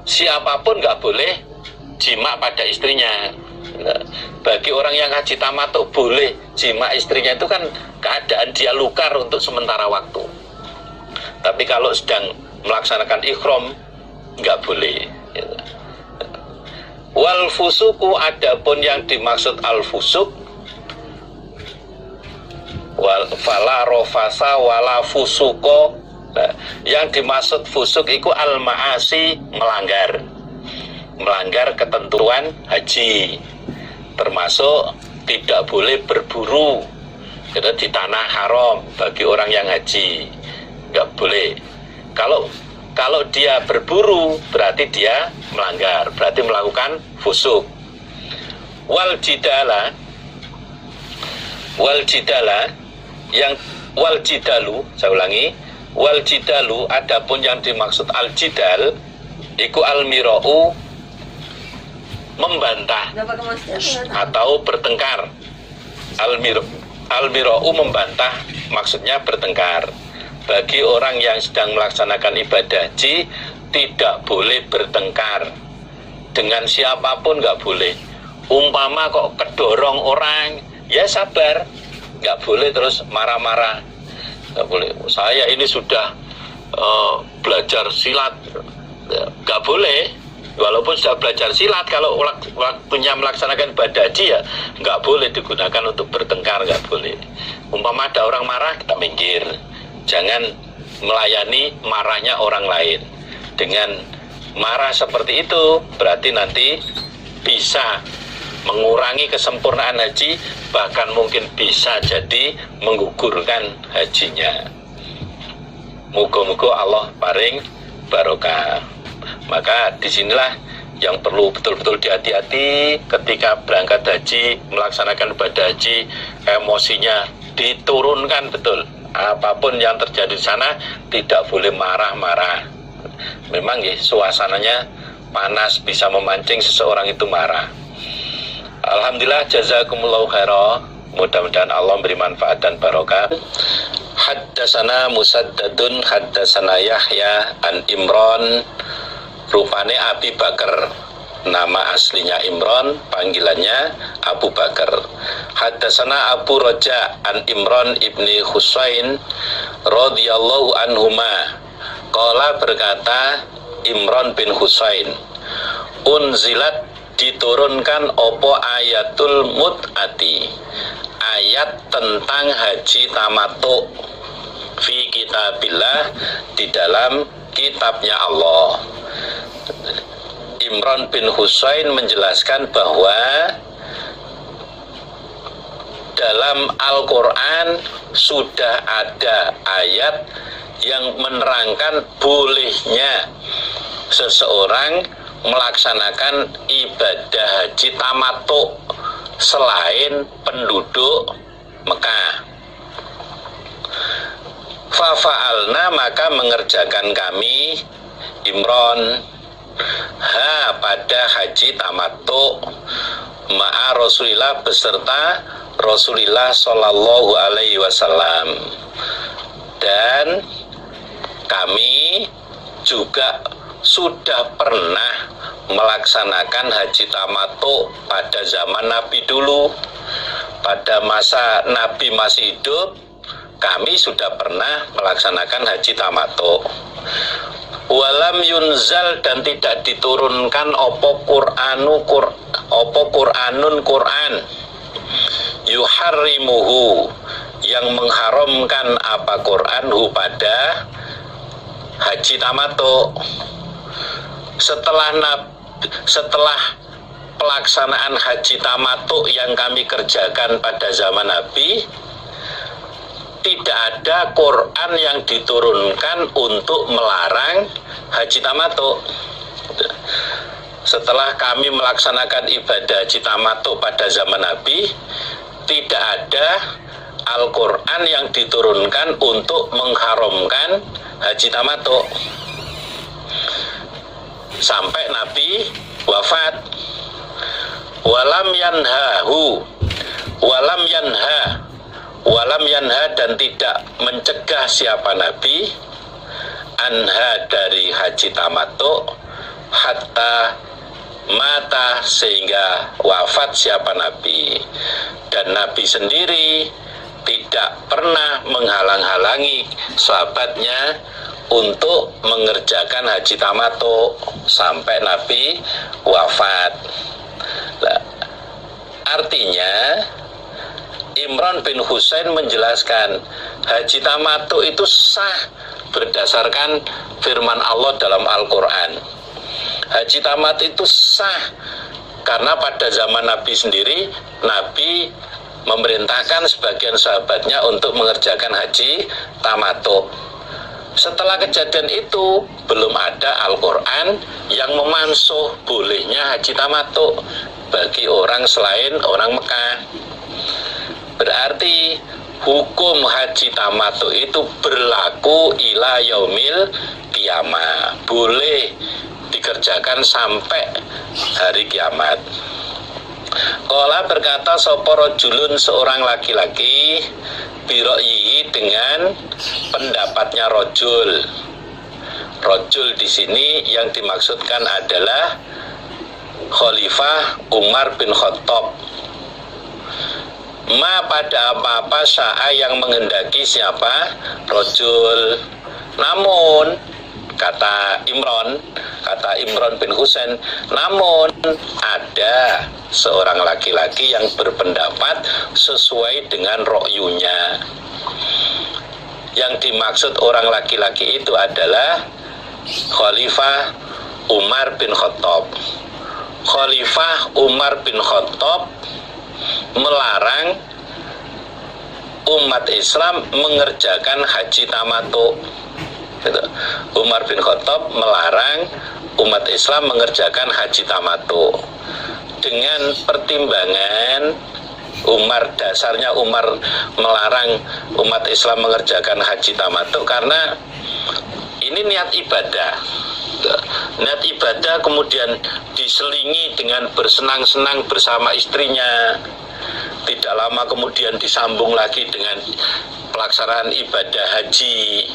siapapun nggak boleh jima pada istrinya. Bagi orang yang haji tamattu boleh jima istrinya, itu kan keadaan dia lukar untuk sementara waktu. Tapi kalau sedang melaksanakan ihram nggak boleh. Wal fusuku, adapun yang dimaksud al fusuk, wal fala rofasa wala fusuko. Nah, yang dimaksud fusuk itu al maasi, melanggar ketentuan haji, termasuk tidak boleh berburu, Itu di tanah haram bagi orang yang haji, nggak boleh. Kalau dia berburu berarti dia melanggar, berarti melakukan fusuk. Wal jidalu saya ulangi, wal jidalu, adapun yang dimaksud al jidal iku al mirau, membantah atau bertengkar. Al mirau membantah, maksudnya bertengkar. Bagi orang yang sedang melaksanakan ibadah haji tidak boleh bertengkar dengan siapapun, nggak boleh. Umpama kok kedorong orang, ya sabar, nggak boleh terus marah-marah, nggak boleh. Saya ini sudah belajar silat, nggak boleh. Walaupun sudah belajar silat, kalau waktunya melaksanakan ibadah haji ya nggak boleh digunakan untuk bertengkar, nggak boleh. Umpama ada orang marah, kita minggir. Jangan melayani marahnya orang lain. Dengan marah seperti itu berarti nanti bisa mengurangi kesempurnaan haji, bahkan mungkin bisa jadi menggugurkan hajinya. Muga-muga Allah paring barokah. Maka disinilah yang perlu betul-betul dihati-hati ketika berangkat haji, melaksanakan ibadah haji, emosinya diturunkan betul. Apapun yang terjadi di sana tidak boleh marah-marah. Memang ya suasananya panas, bisa memancing seseorang itu marah. Alhamdulillah, jazakumullahu khairan. Mudah-mudahan Allah memberi manfaat dan barokah. Haddasana Musaddadun haddasana Yahya an Imran, rupane Abi Bakar. Nama aslinya Imran, panggilannya Abu Bakar. Haddasana Abu Raja an Imran ibni Husain radhiyallahu anhuma. Qala, berkata Imran bin Husain, unzilat, diturunkan opo ayatul mut'ati, ayat tentang haji tamattu, fi kitabillah, di dalam kitabnya Allah. Imran bin Husain menjelaskan bahwa dalam Al-Quran sudah ada ayat yang menerangkan bolehnya seseorang melaksanakan ibadah haji tamattu selain penduduk Mekah. Fafa'alna, maka mengerjakan kami, Imran, pada haji tamattu ma'a Rasulillah, beserta Rasulillah Shallallahu Alaihi Wasallam. Dan kami juga sudah pernah melaksanakan haji tamattu pada zaman Nabi dulu. Pada masa Nabi masih hidup, kami sudah pernah melaksanakan haji tamattu. Walam yunzal, dan tidak diturunkan opo Qur'anun Qur'an, yuharrimuhu, yang mengharamkan apa Qur'an hu pada haji tamattu. Setelah pelaksanaan haji tamattu yang kami kerjakan pada zaman Nabi, tidak ada Quran yang diturunkan untuk melarang haji tamattu. Setelah kami melaksanakan ibadah haji tamattu pada zaman Nabi, tidak ada Al-Quran yang diturunkan untuk mengharamkan haji tamattu sampai Nabi wafat. Walam yanha, dan tidak mencegah siapa Nabi anha, dari haji tamattu, hatta mata, sehingga wafat siapa Nabi. Dan Nabi sendiri tidak pernah menghalang-halangi sahabatnya untuk mengerjakan haji tamattu sampai Nabi wafat. Nah, artinya Imran bin Husain menjelaskan haji tamattu itu sah berdasarkan firman Allah dalam Al-Quran. Haji tamattu itu sah karena pada zaman Nabi sendiri, Nabi memerintahkan sebagian sahabatnya untuk mengerjakan haji tamattu. Setelah kejadian itu belum ada Al-Quran yang memansuh bolehnya haji tamattu bagi orang selain orang Mekah. Berarti hukum haji tamattu itu berlaku ila yaumil qiyamah, boleh dikerjakan sampai hari kiamat. Qala berkata sapa rajulun, seorang laki-laki, biroi dengan pendapatnya rajul. Rajul di sini yang dimaksudkan adalah Khalifah Umar bin Khattab. Ma pada apa-apa sya'a yang menghendaki siapa? Rajul. Namun kata Imran bin Husain, namun ada seorang laki-laki yang berpendapat sesuai dengan ro'yunya. Yang dimaksud orang laki-laki itu adalah Khalifah Umar bin Khattab. Khalifah Umar bin Khattab melarang umat Islam mengerjakan haji tamattu. Umar bin Khattab melarang umat Islam mengerjakan haji tamattu dengan pertimbangan dasarnya Umar melarang umat Islam mengerjakan haji tamattu karena ini niat ibadah. Niat ibadah kemudian diselingi dengan bersenang-senang bersama istrinya. Tidak lama kemudian disambung lagi dengan pelaksanaan ibadah haji.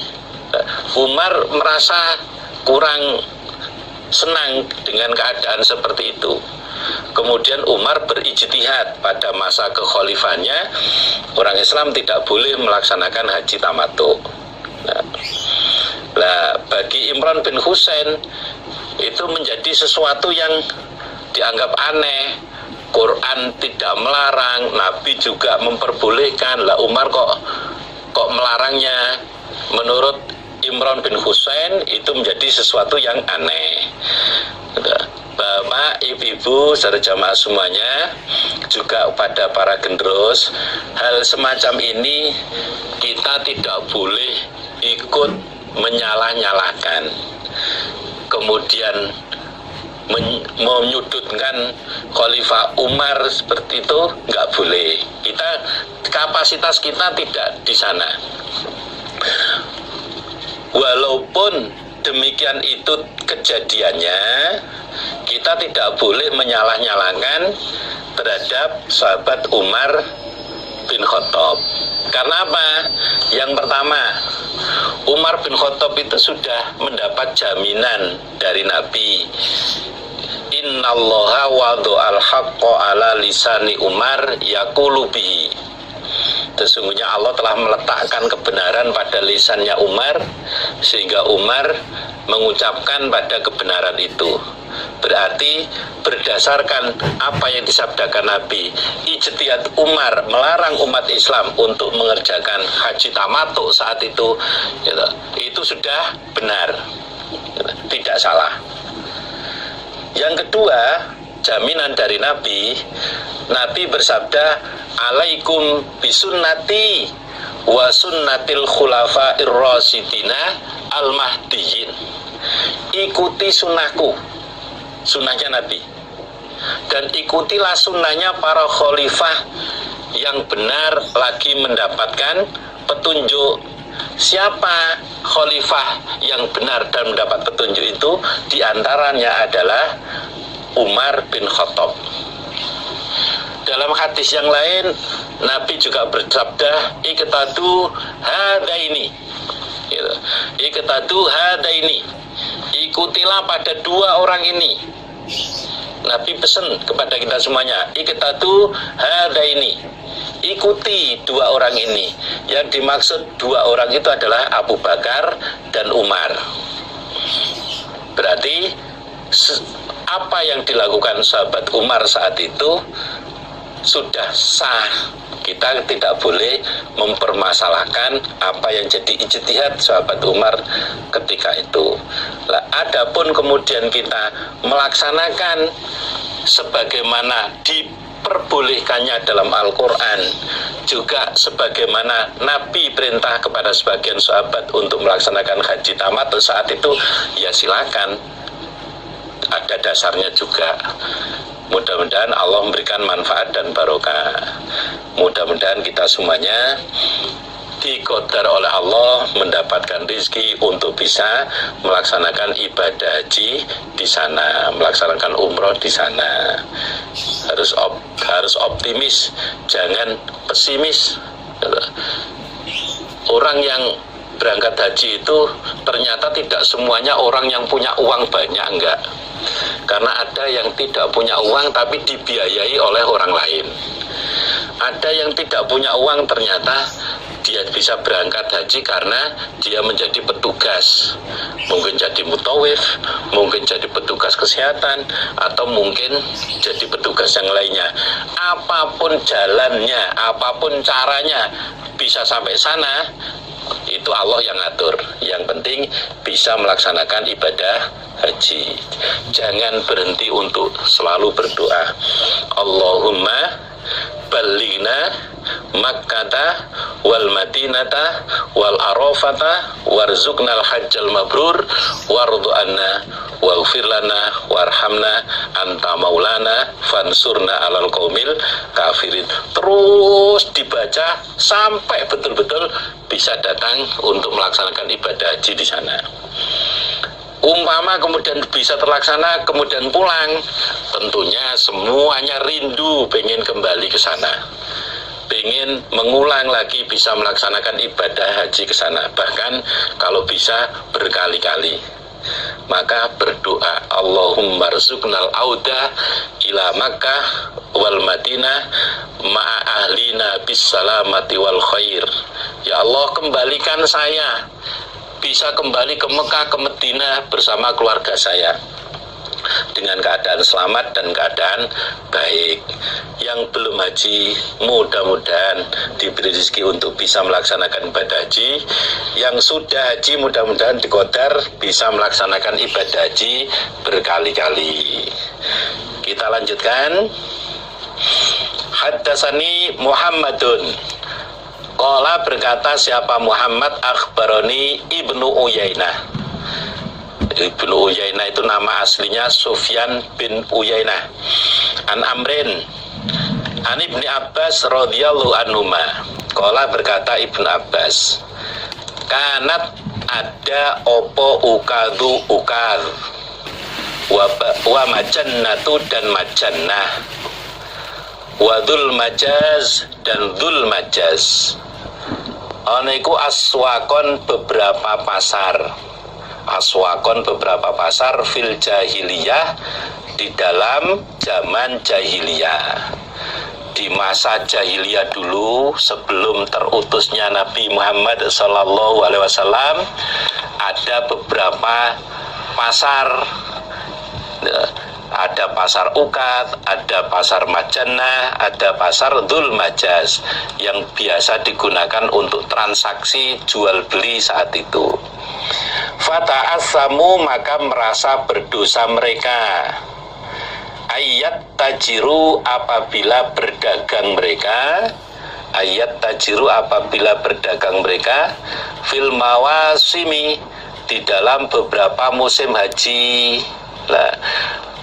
Umar merasa kurang senang dengan keadaan seperti itu. Kemudian Umar berijtihad pada masa kekhalifannya, orang Islam tidak boleh melaksanakan haji tamattu. Nah, bagi Imran bin Husain itu menjadi sesuatu yang dianggap aneh. Quran tidak melarang, Nabi juga memperbolehkan. Lah Umar kok melarangnya? Menurut Imran bin Husain itu menjadi sesuatu yang aneh. Bapak, ibu-ibu, saudara jamaah semuanya, juga pada para gendros, hal semacam ini kita tidak boleh ikut menyalah-nyalahkan, kemudian menyudutkan Khalifah Umar seperti itu, nggak boleh. Kapasitas kita tidak di sana. Walaupun demikian itu kejadiannya, kita tidak boleh menyalah-nyalahkan terhadap sahabat Umar bin Khattab. Karena apa? Yang pertama, Umar bin Khattab itu sudah mendapat jaminan dari Nabi. Innallaha wadu'al haqqa ala lisani Umar yaqulu bihi. Sesungguhnya Allah telah meletakkan kebenaran pada lisannya Umar, sehingga Umar mengucapkan pada kebenaran itu. Berarti berdasarkan apa yang disabdakan Nabi, ijtihad Umar melarang umat Islam untuk mengerjakan haji tamattu saat itu, itu sudah benar, tidak salah. Yang kedua, jaminan dari Nabi bersabda, alaikum bisunnati wa sunnatil khulafa'ir rasyidina al-mahdiyyin. Ikuti sunnahku, sunnahnya Nabi, dan ikutilah sunnahnya para khalifah yang benar lagi mendapatkan petunjuk. Siapa khalifah yang benar dan mendapat petunjuk itu? Di antaranya adalah Umar bin Khattab. Dalam hadis yang lain, Nabi juga bersabda, iqtadu hadaini. Iqtadu hadaini. Ikutilah pada dua orang ini. Nabi pesan kepada kita semuanya, iqtadu hadaini. Ikuti dua orang ini. Yang dimaksud dua orang itu adalah Abu Bakar dan Umar. Berarti apa yang dilakukan sahabat Umar saat itu sudah sah. Kita tidak boleh mempermasalahkan apa yang jadi ijtihad sahabat Umar ketika itu. Lah, adapun kemudian kita melaksanakan sebagaimana diperbolehkannya dalam Al-Quran, juga sebagaimana Nabi perintah kepada sebagian sahabat untuk melaksanakan haji tamat saat itu, ya silakan, ada dasarnya juga. Mudah-mudahan Allah memberikan manfaat dan barokah. Mudah-mudahan kita semuanya diqadar oleh Allah mendapatkan rezeki untuk bisa melaksanakan ibadah haji di sana, melaksanakan umroh di sana. Harus optimis, jangan pesimis. Orang yang berangkat haji itu ternyata tidak semuanya orang yang punya uang banyak, enggak. Karena ada yang tidak punya uang tapi dibiayai oleh orang lain. Ada yang tidak punya uang, ternyata dia bisa berangkat haji karena dia menjadi petugas, mungkin jadi mutawif, mungkin jadi petugas kesehatan, atau mungkin jadi petugas yang lainnya. Apapun jalannya, apapun caranya bisa sampai sana, itu Allah yang ngatur. Yang penting bisa melaksanakan ibadah haji. Jangan berhenti untuk selalu berdoa, Allahumma balighna Makkata wal Madinata wal Arafata warzuqnal hajjal mabrur wardu anna waghfir lana warhamna anta maulana fansurna alal qaumil kafirin. Terus dibaca sampai betul-betul bisa datang untuk melaksanakan ibadah haji di sana. Umpama kemudian bisa terlaksana kemudian pulang, tentunya semuanya rindu pengen kembali ke sana, pengen mengulang lagi bisa melaksanakan ibadah haji ke sana, bahkan kalau bisa berkali-kali. Maka berdoa, Allahumma rzuqnal auda ila Makkah wal Madinah ma'a ahlina bis salamati wal khair. Ya Allah, kembalikan saya bisa kembali ke Mekah, ke Madinah bersama keluarga saya dengan keadaan selamat dan keadaan baik. Yang belum haji, mudah-mudahan diberi rezeki untuk bisa melaksanakan ibadah haji. Yang sudah haji, mudah-mudahan diqadar bisa melaksanakan ibadah haji berkali-kali. Kita lanjutkan. Haddasani Muhammadun, qala berkata siapa Muhammad, akhbaroni Ibnu Uyainah. Ibnu Uyainah itu nama aslinya Sufyan bin Uyainah. An Amrin an Ibni Abbas radhiyallahu anhuma. Qala berkata Ibnu Abbas, kanat ada opo ukadu ukad wa majannatu dan majannah, wa dzul majaz dan dzul majaz. Oniku aswakon beberapa pasar, aswakon beberapa pasar fil jahiliyah, di dalam zaman jahiliyah, di masa jahiliyah dulu sebelum terutusnya Nabi Muhammad SAW, ada beberapa pasar. Ada pasar ukat, ada pasar majannah, ada pasar dzul majaz yang biasa digunakan untuk transaksi jual beli saat itu. Fata'assamu, maka merasa berdosa mereka. Ayat tajiru, apabila berdagang mereka. Ayat tajiru, apabila berdagang mereka. Fil mawasimi, di dalam beberapa musim haji. Nah,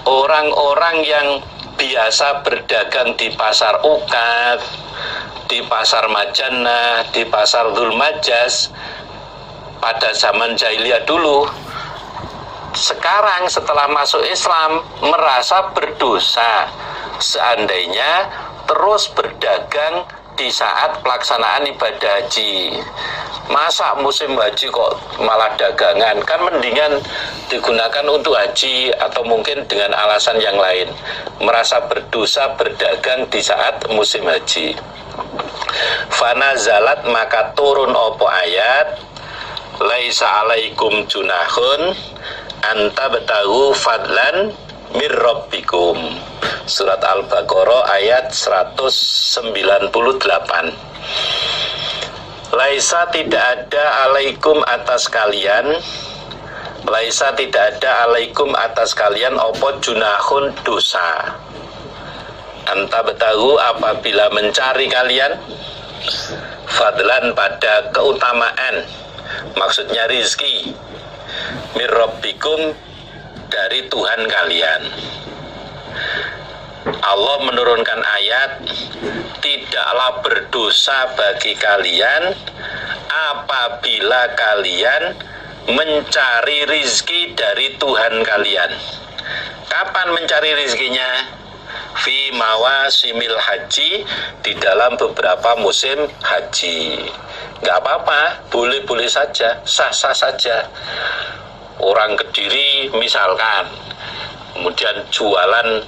orang-orang yang biasa berdagang di pasar ukat, di pasar majannah, di pasar dzul majaz pada zaman jahiliyah dulu, sekarang setelah masuk Islam merasa berdosa seandainya terus berdagang di saat pelaksanaan ibadah haji. Masa musim haji kok malah dagangan? Kan mendingan digunakan untuk haji atau mungkin dengan alasan yang lain. Merasa berdosa berdagang di saat musim haji. Fanazalat, maka turun opo ayat, laisa alaikum junahun anta betahu fadlan mir rabbikum. Surat Al-Baqarah ayat 198. Laisa, tidak ada alaikum atas kalian, laisa tidak ada alaikum atas kalian opo junahun dosa. antabtahu apabila mencari kalian fadlan pada keutamaan, maksudnya rizki, mir rabbikum dari Tuhan kalian. Allah menurunkan ayat, tidaklah berdosa bagi kalian apabila kalian mencari rizki dari Tuhan kalian. Kapan mencari rizkinya? Fi mawasimil haji, di dalam beberapa musim haji. Nggak apa-apa, boleh-boleh saja, sah-sah saja. Orang Kediri misalkan, kemudian jualan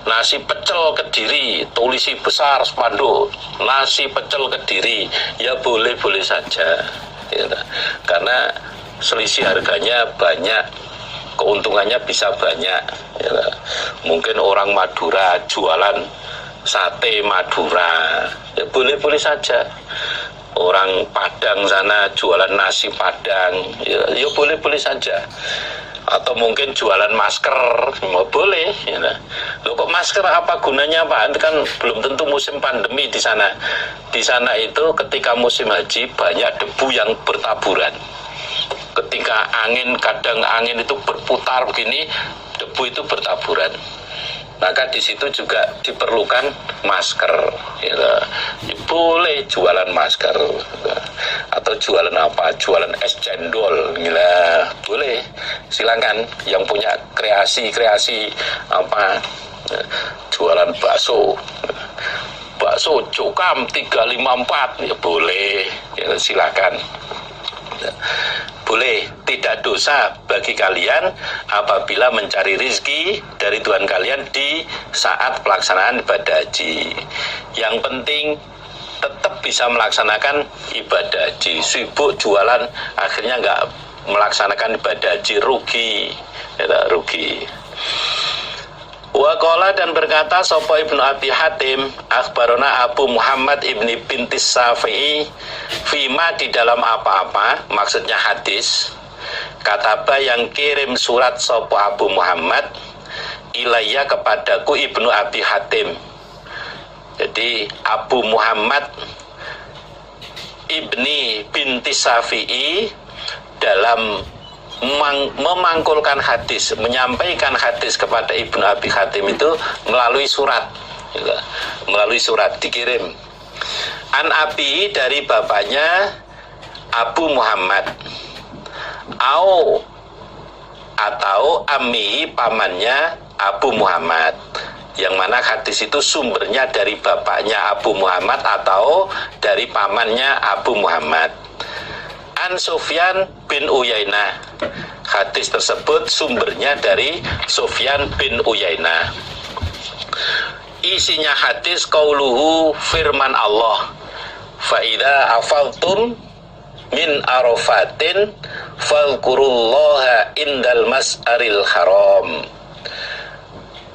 nasi pecel Kediri, tulisi besar spanduk, nasi pecel Kediri, ya boleh-boleh saja ya. Karena selisih harganya banyak, keuntungannya bisa banyak ya. Mungkin orang Madura jualan sate Madura, ya boleh-boleh saja. Orang Padang sana jualan nasi Padang, ya boleh-boleh saja. Atau mungkin jualan masker, boleh ya. Loh, kok masker apa gunanya Pak? Kan belum tentu musim pandemi di sana. Di sana itu ketika musim haji banyak debu yang bertaburan. Ketika angin, kadang angin itu berputar begini, debu itu bertaburan. Maka di situ juga diperlukan masker. Ya. Boleh jualan masker atau jualan apa? Jualan es cendol, gila. Boleh. Silakan yang punya kreasi apa? Jualan bakso. Bakso cokam 354 ya boleh. Ya, silakan. Boleh, tidak dosa bagi kalian apabila mencari rizki dari Tuhan kalian di saat pelaksanaan ibadah haji. Yang penting tetap bisa melaksanakan ibadah haji. Sibuk jualan akhirnya nggak melaksanakan ibadah haji, rugi ya, rugi. Waqala, dan berkata sapa Ibnu Abi Hatim, akhbarona Abu Muhammad ibni bintis Safi'i, fima di dalam apa-apa, maksudnya hadis, kataba yang kirim surat sapa Abu Muhammad, ilayya kepadaku Ibnu Abi Hatim. Jadi Abu Muhammad ibni bintis Safi'i dalam memangkulkan hadis, menyampaikan hadis kepada Ibnu Abi Hatim itu melalui surat, melalui surat dikirim. An Abi, dari bapaknya Abu Muhammad, atau Ami, pamannya Abu Muhammad, yang mana hadis itu sumbernya dari bapaknya Abu Muhammad atau dari pamannya Abu Muhammad. An Sufyan bin Uyainah, hadis tersebut sumbernya dari Sufyan bin Uyainah. Isinya hadis qauluhu, firman Allah, faida afaltum min arafatin falkurullaha indal mas'aril haram.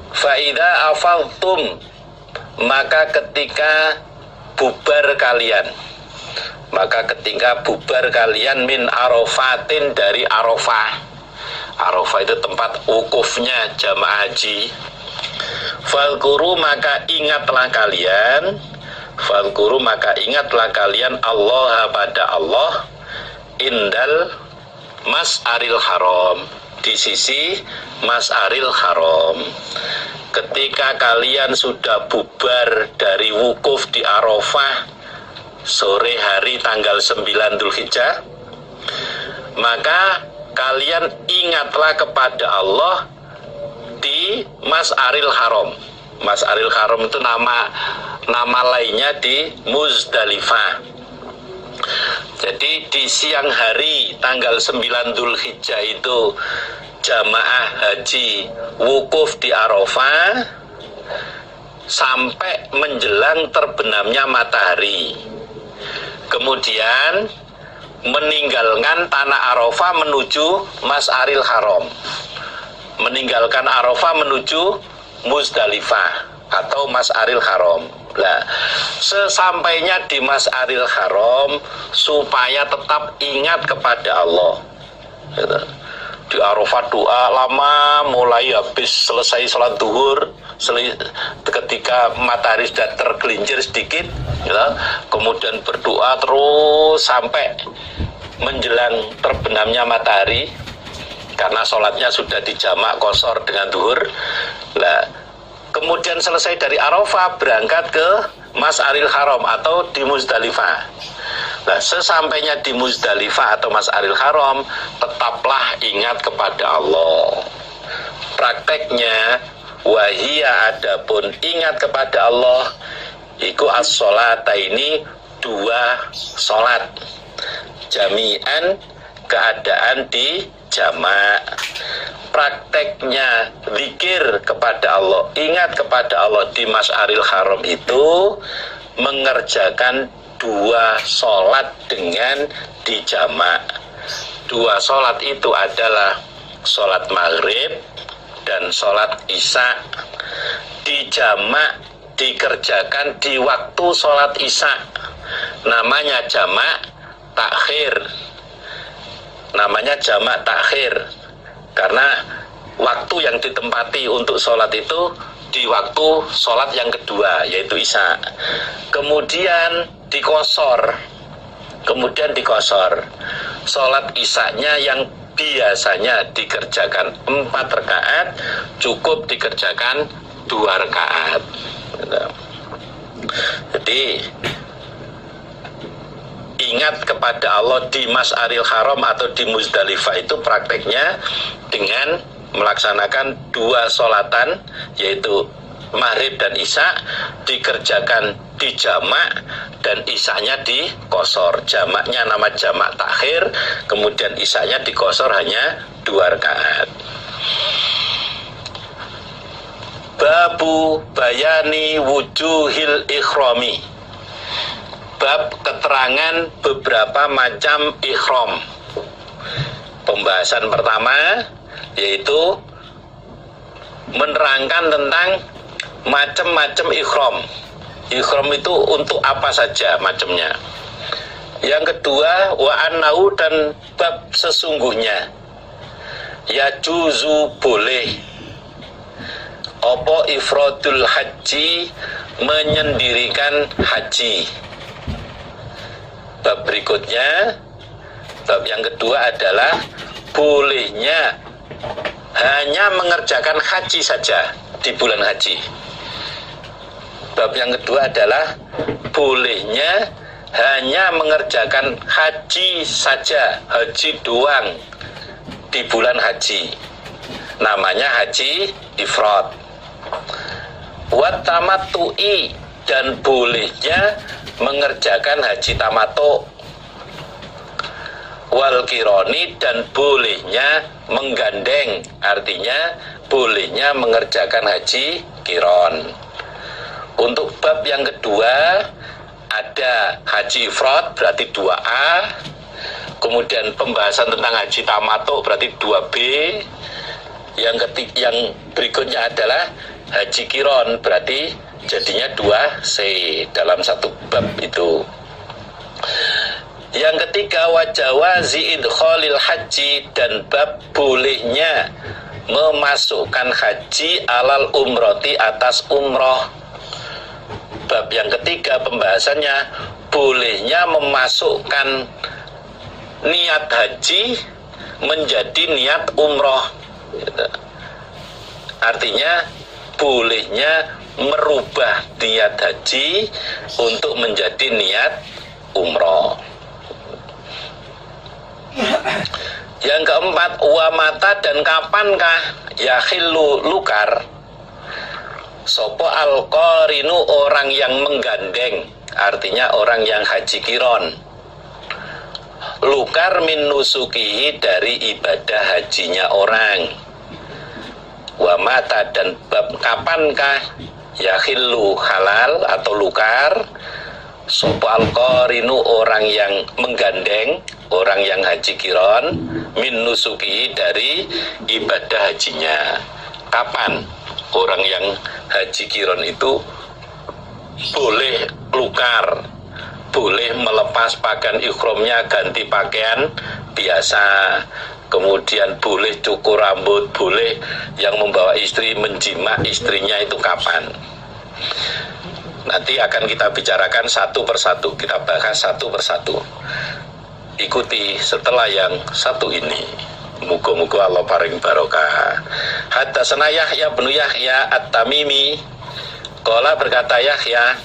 Faida afaltum, maka ketika bubar kalian, maka ketika bubar kalian min arafatin, dari Arafah. Arafah itu tempat wukufnya jamaah haji. Falkuru, maka ingatlah kalian, falkuru, maka ingatlah kalian Allah, pada Allah, indal mas'aril haram, di sisi mas'aril haram. Ketika kalian sudah bubar dari wukuf di Arafah sore hari tanggal 9 Dzulhijjah, maka kalian ingatlah kepada Allah di Mas'aril Haram. Mas'aril Haram itu nama lainnya di Muzdalifah. Jadi di siang hari tanggal 9 Dzulhijjah itu jamaah haji wukuf di Arafah sampai menjelang terbenamnya matahari. Kemudian meninggalkan tanah Arafah menuju Mas'aril Haram, meninggalkan Arafah menuju Muzdalifah atau Mas'aril Haram. Nah, sesampainya di Mas'aril Haram, supaya tetap ingat kepada Allah, di di Arafah doa lama, mulai habis selesai sholat duhur, ketika matahari sudah tergelincir sedikit, ya, kemudian berdoa terus sampai menjelang terbenamnya matahari, karena sholatnya sudah dijamak qashar dengan duhur. Nah, kemudian selesai dari Arafah berangkat ke Masy'aril Haram atau di Muzdalifah. Nah, sesampainya di Muzdalifah atau Masy'aril Haram, tetaplah ingat kepada Allah. Prakteknya, wahia adapun ingat kepada Allah, iku as-sholata ini 2 sholat jami'an, keadaan di jamak. Prakteknya zikir kepada Allah, ingat kepada Allah di Masy'aril Haram itu mengerjakan 2 sholat dengan dijamak. 2 sholat itu adalah sholat maghrib dan sholat isya. Dijamak dikerjakan di waktu sholat isya, namanya jamak takhir. Namanya jamak takhir karena waktu yang ditempati untuk sholat itu di waktu sholat yang kedua, yaitu isya. Kemudian dikosor, sholat isyanya yang biasanya dikerjakan 4 rakaat cukup dikerjakan 2 rakaat. Jadi ingat kepada Allah di Masy'aril Haram atau di Muzdalifah itu prakteknya dengan melaksanakan 2 sholatan, yaitu maghrib dan isya, dikerjakan di jamak dan isyanya di qashar. Jamaknya nama jamak takhir, kemudian isyanya di qashar hanya 2 rakaat. Babu bayani wujuhil ikhrami, bab keterangan beberapa macam ikhram. Pembahasan pertama yaitu menerangkan tentang macam-macam ikhram. Ikhram itu untuk apa saja macamnya. Yang kedua, wa annahu, dan bab sesungguhnya yajuzu boleh apa ifradul haji, menyendirikan haji. Bab berikutnya, bab yang kedua adalah bolehnya hanya mengerjakan haji saja di bulan haji. Bab yang kedua adalah bolehnya hanya mengerjakan haji saja, haji doang di bulan haji. Namanya haji ifrad. Wa tamattu'i, dan bolehnya mengerjakan haji tamattu. Wal kironi, dan bolehnya menggandeng, artinya bolehnya mengerjakan haji kiron. Untuk bab yang kedua ada haji ifrad berarti 2A, kemudian pembahasan tentang haji tamattu berarti 2B, yang berikutnya adalah haji kiron berarti jadinya 2C dalam satu bab itu. Yang ketiga, wajawazi idkhalil haji, dan bab bolehnya memasukkan haji alal umroti, atas umroh. Bab yang ketiga pembahasannya bolehnya memasukkan niat haji menjadi niat umroh. Artinya bolehnya merubah niat haji untuk menjadi niat umroh. Yang keempat, wa mata, dan kapankah yakhillu lukar sopo al-qarinu, orang yang menggandeng, artinya orang yang haji kiron, lukar min nusukihi, dari ibadah hajinya orang. Wa mata, dan bab kapankah yakhillu halal atau lukar sopo al-qarinu, orang yang menggandeng, orang yang haji kiron, min nusuki, dari ibadah hajinya. Kapan orang yang haji kiron itu boleh lukar, boleh melepas pakaian ikhramnya, ganti pakaian biasa, kemudian boleh cukur rambut, boleh yang membawa istri menjima istrinya itu kapan. Nanti akan kita bicarakan satu persatu, kita bahas satu persatu. Ikuti setelah yang satu ini. Muga-muga Allah paring barokah. Haddatsana Yahya bin Yahya At-Tamimi. Qala berkata Yahya,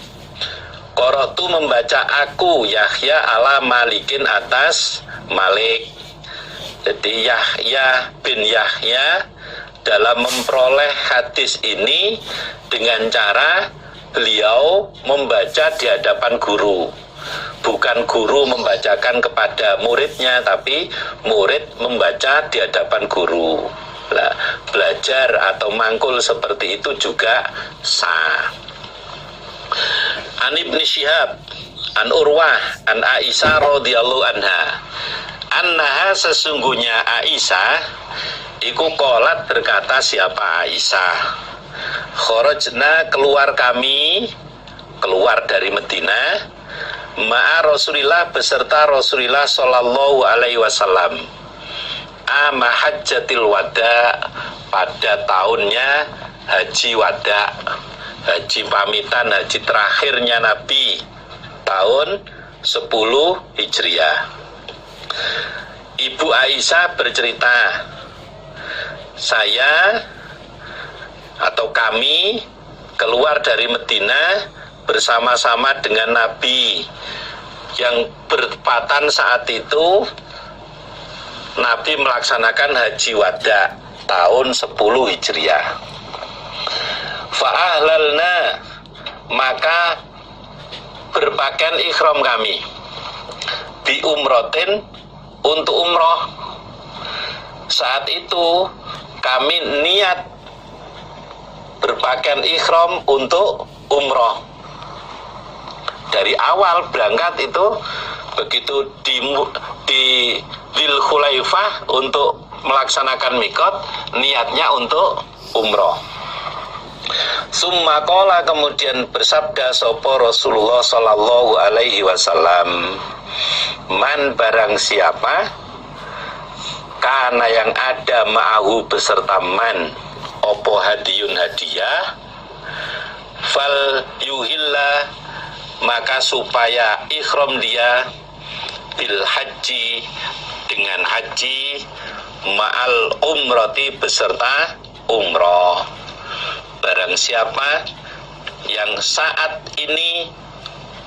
qara'tu membaca aku Yahya ala Malikin atas Malik. Jadi Yahya bin Yahya dalam memperoleh hadis ini dengan cara beliau membaca di hadapan guru. Bukan guru membacakan kepada muridnya, tapi murid membaca di hadapan guru. Nah, belajar atau mangkul seperti itu juga sah. An Ibnu Syihab, an Urwah, an Aisyah radhiyallahu anha, annaha sesungguhnya Aisyah, iku qolat berkata siapa Aisyah, kharajna keluar kami, keluar dari Madinah, ma'a Rasulillah beserta Rasulillah sallallahu alaihi wasallam, ama hajjatil wada pada tahunnya haji wada, haji pamitan, haji terakhirnya Nabi tahun 10 Hijriah. Ibu Aisyah bercerita, saya atau kami keluar dari Madinah bersama-sama dengan Nabi yang bertepatan saat itu Nabi melaksanakan haji wada tahun 10 Hijriah. Fa'ahlalna, maka berpakaian ikhram kami bi umrotin, untuk umroh. Saat itu kami niat berpakaian ikhram untuk umroh. Dari awal berangkat itu begitu di Dzul Khulaifah untuk melaksanakan mikot, niatnya untuk umroh. Summa qala, kemudian bersabda sapa Rasulullah sallallahu alaihi wasallam, man barang siapa kana yang ada ma'ahu beserta man opo hadiyun hadiah, fal yuhilla, maka supaya ikhram dia bil haji, dengan haji, ma'al umrati beserta umroh. Barang siapa yang saat ini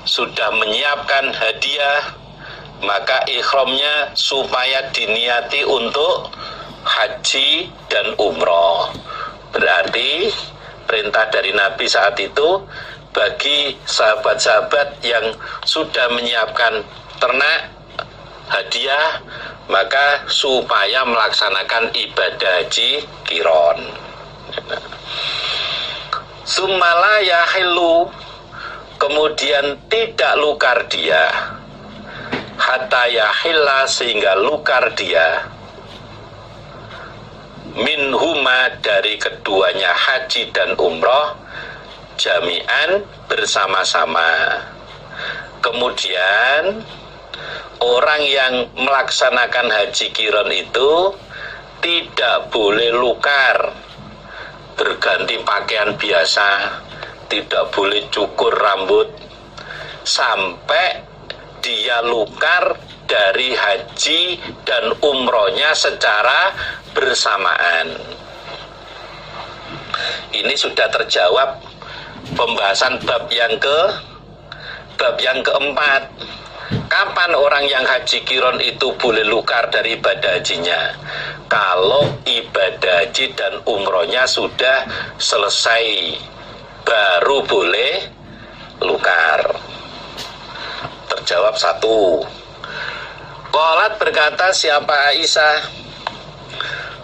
sudah menyiapkan hadiah, maka ikhramnya supaya diniati untuk haji dan umroh. Berarti perintah dari Nabi saat itu bagi sahabat-sahabat yang sudah menyiapkan ternak hadiah, maka supaya melaksanakan ibadah haji qiron. Sumala yahillu, kemudian tidak lukar dia, hatta yahilla, sehingga lukar dia, minhuma, dari keduanya haji dan umroh, jami'an, bersama-sama. Kemudian orang yang melaksanakan haji qiron itu tidak boleh lukar, berganti pakaian biasa, tidak boleh cukur rambut sampai dia lukar dari haji dan umrohnya secara bersamaan. Ini sudah terjawab pembahasan bab yang keempat. Kapan orang yang haji qiron itu boleh lukar dari ibadah hajinya? Kalau ibadah haji dan umrohnya sudah selesai, baru boleh lukar. Terjawab satu. Qalat, berkata siapa Aisyah,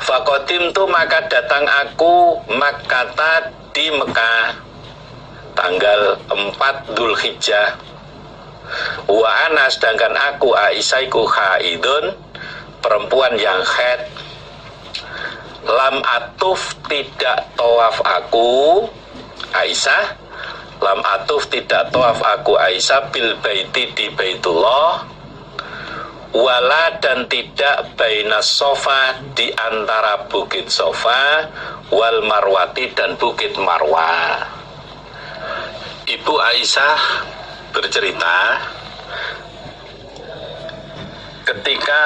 faqadimtu, maka datang aku Makkah, di Mekah tanggal 4 Dzulhijjah. Wa ana, sedangkan aku Aisyah iku haidun, perempuan yang haid. Lam atuf, tidak tawaf aku Aisyah, lam atuf, tidak tawaf aku Aisyah, bil baiti, di Baitullah, wala dan tidak bainas sofa di antara bukit Sofa wal Marwati dan bukit Marwah. Ibu Aisyah bercerita ketika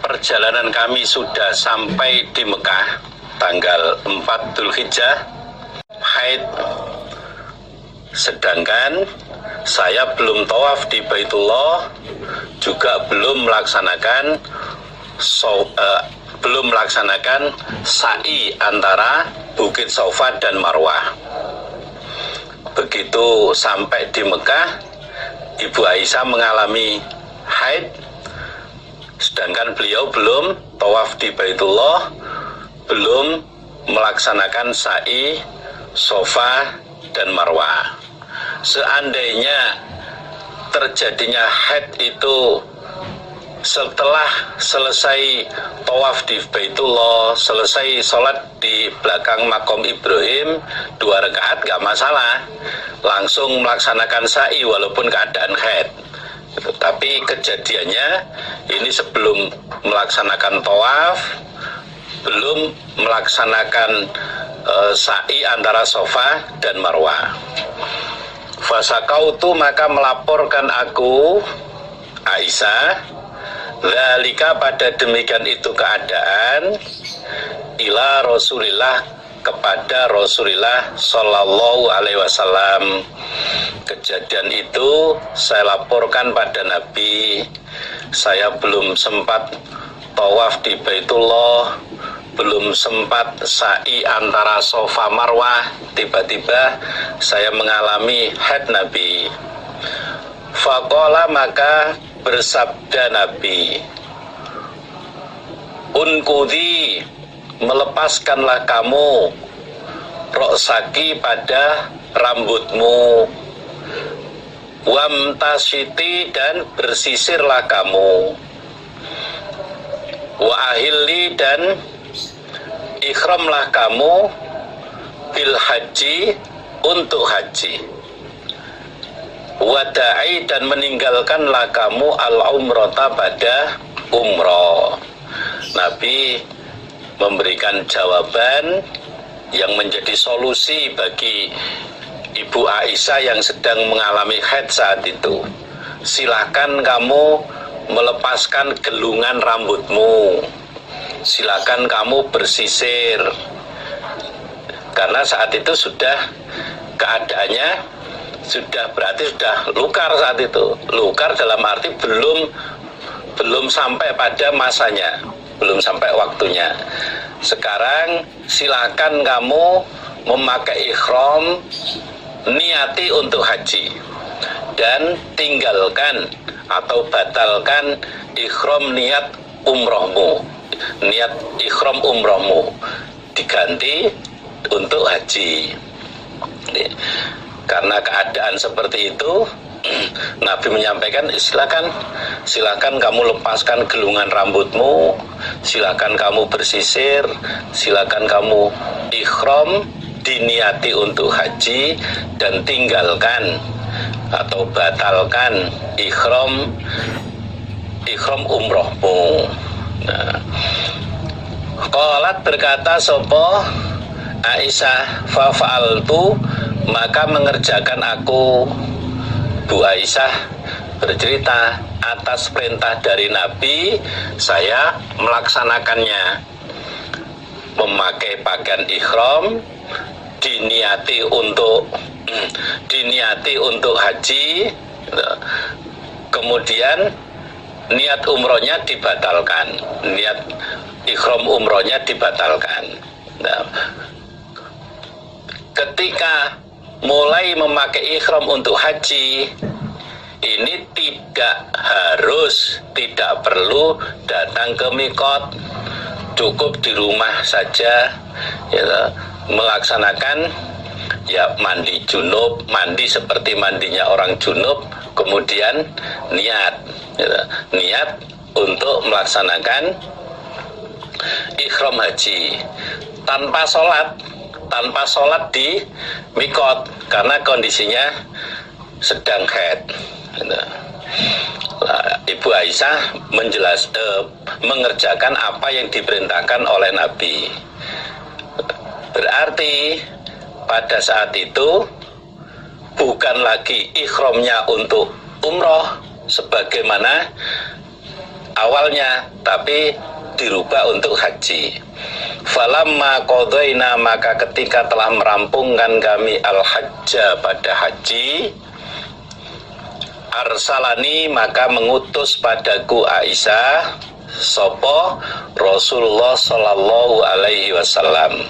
perjalanan kami sudah sampai di Mekah tanggal 4 Dzulhijjah haid, sedangkan saya belum tawaf di Baitullah, juga belum melaksanakan sa'i antara bukit Sofa dan Marwah. Begitu sampai di Mekah, Ibu Aisyah mengalami haid, sedangkan beliau belum tawaf di Baitullah, belum melaksanakan sa'i Sofa dan Marwah. Seandainya terjadinya haid itu setelah selesai tawaf di Baitullah, selesai sholat di belakang makom Ibrahim 2 rakaat, gak masalah, langsung melaksanakan sa'i walaupun keadaan haid. Tapi kejadiannya ini sebelum melaksanakan tawaf, belum melaksanakan sa'i antara Sofa dan Marwah. Fasakautu, maka melaporkan aku Aisyah dzalika, pada demikian itu keadaan, ila Rasulillah, kepada Rasulillah sallallahu alaihi wasallam. Kejadian itu saya laporkan pada Nabi. Saya belum sempat tawaf di Baitullah, belum sempat sa'i antara Sofa Marwah, tiba-tiba saya mengalami haid Nabi. Faqala, maka bersabda Nabi, unkudhi, melepaskanlah kamu, roksaki, pada rambutmu, wamtasiti, dan bersisirlah kamu, wa ahilli, dan ikhramlah kamu, bil haji, untuk haji, wada'i, dan meninggalkanlah kamu al-umrata, pada umroh. Nabi memberikan jawaban yang menjadi solusi bagi Ibu Aisyah yang sedang mengalami haid saat itu. Silakan kamu melepaskan gelungan rambutmu, silakan kamu bersisir, karena saat itu sudah keadaannya berarti sudah lukar saat itu. Lukar dalam arti belum sampai pada masanya, belum sampai waktunya. Sekarang silakan kamu memakai ikhram, niati untuk haji, dan tinggalkan atau batalkan ikhram niat umrohmu, niat ikhram umrohmu, diganti untuk haji. Karena keadaan seperti itu, Nabi menyampaikan, silakan kamu lepaskan gelungan rambutmu, silakan kamu bersisir, silakan kamu ikhram, diniati untuk haji, dan tinggalkan atau batalkan ikhram umrohmu. Nah, qalat, berkata sopo Aisyah, fa'altu, maka mengerjakan aku. Bu Aisyah bercerita, atas perintah dari Nabi saya melaksanakannya, memakai pakaian ikhram, diniati untuk haji, kemudian niat umrohnya dibatalkan, niat ikhram umrohnya dibatalkan. Nah, ketika mulai memakai ikhram untuk haji, ini tidak perlu datang ke mikot, cukup di rumah saja, ya, melaksanakan ya mandi junub, mandi seperti mandinya orang junub, kemudian niat, ya, niat untuk melaksanakan ikhram haji tanpa sholat di mikot karena kondisinya sedang haid. Nah, Ibu Aisyah mengerjakan apa yang diperintahkan oleh Nabi. Berarti pada saat itu bukan lagi ikhramnya untuk umroh sebagaimana awalnya, tapi dirubah untuk haji. Falamma qadaina, maka ketika telah merampungkan kami al-hajja pada haji, arsalani, maka mengutus padaku Aisyah sopo Rasulullah sallallahu alaihi wasallam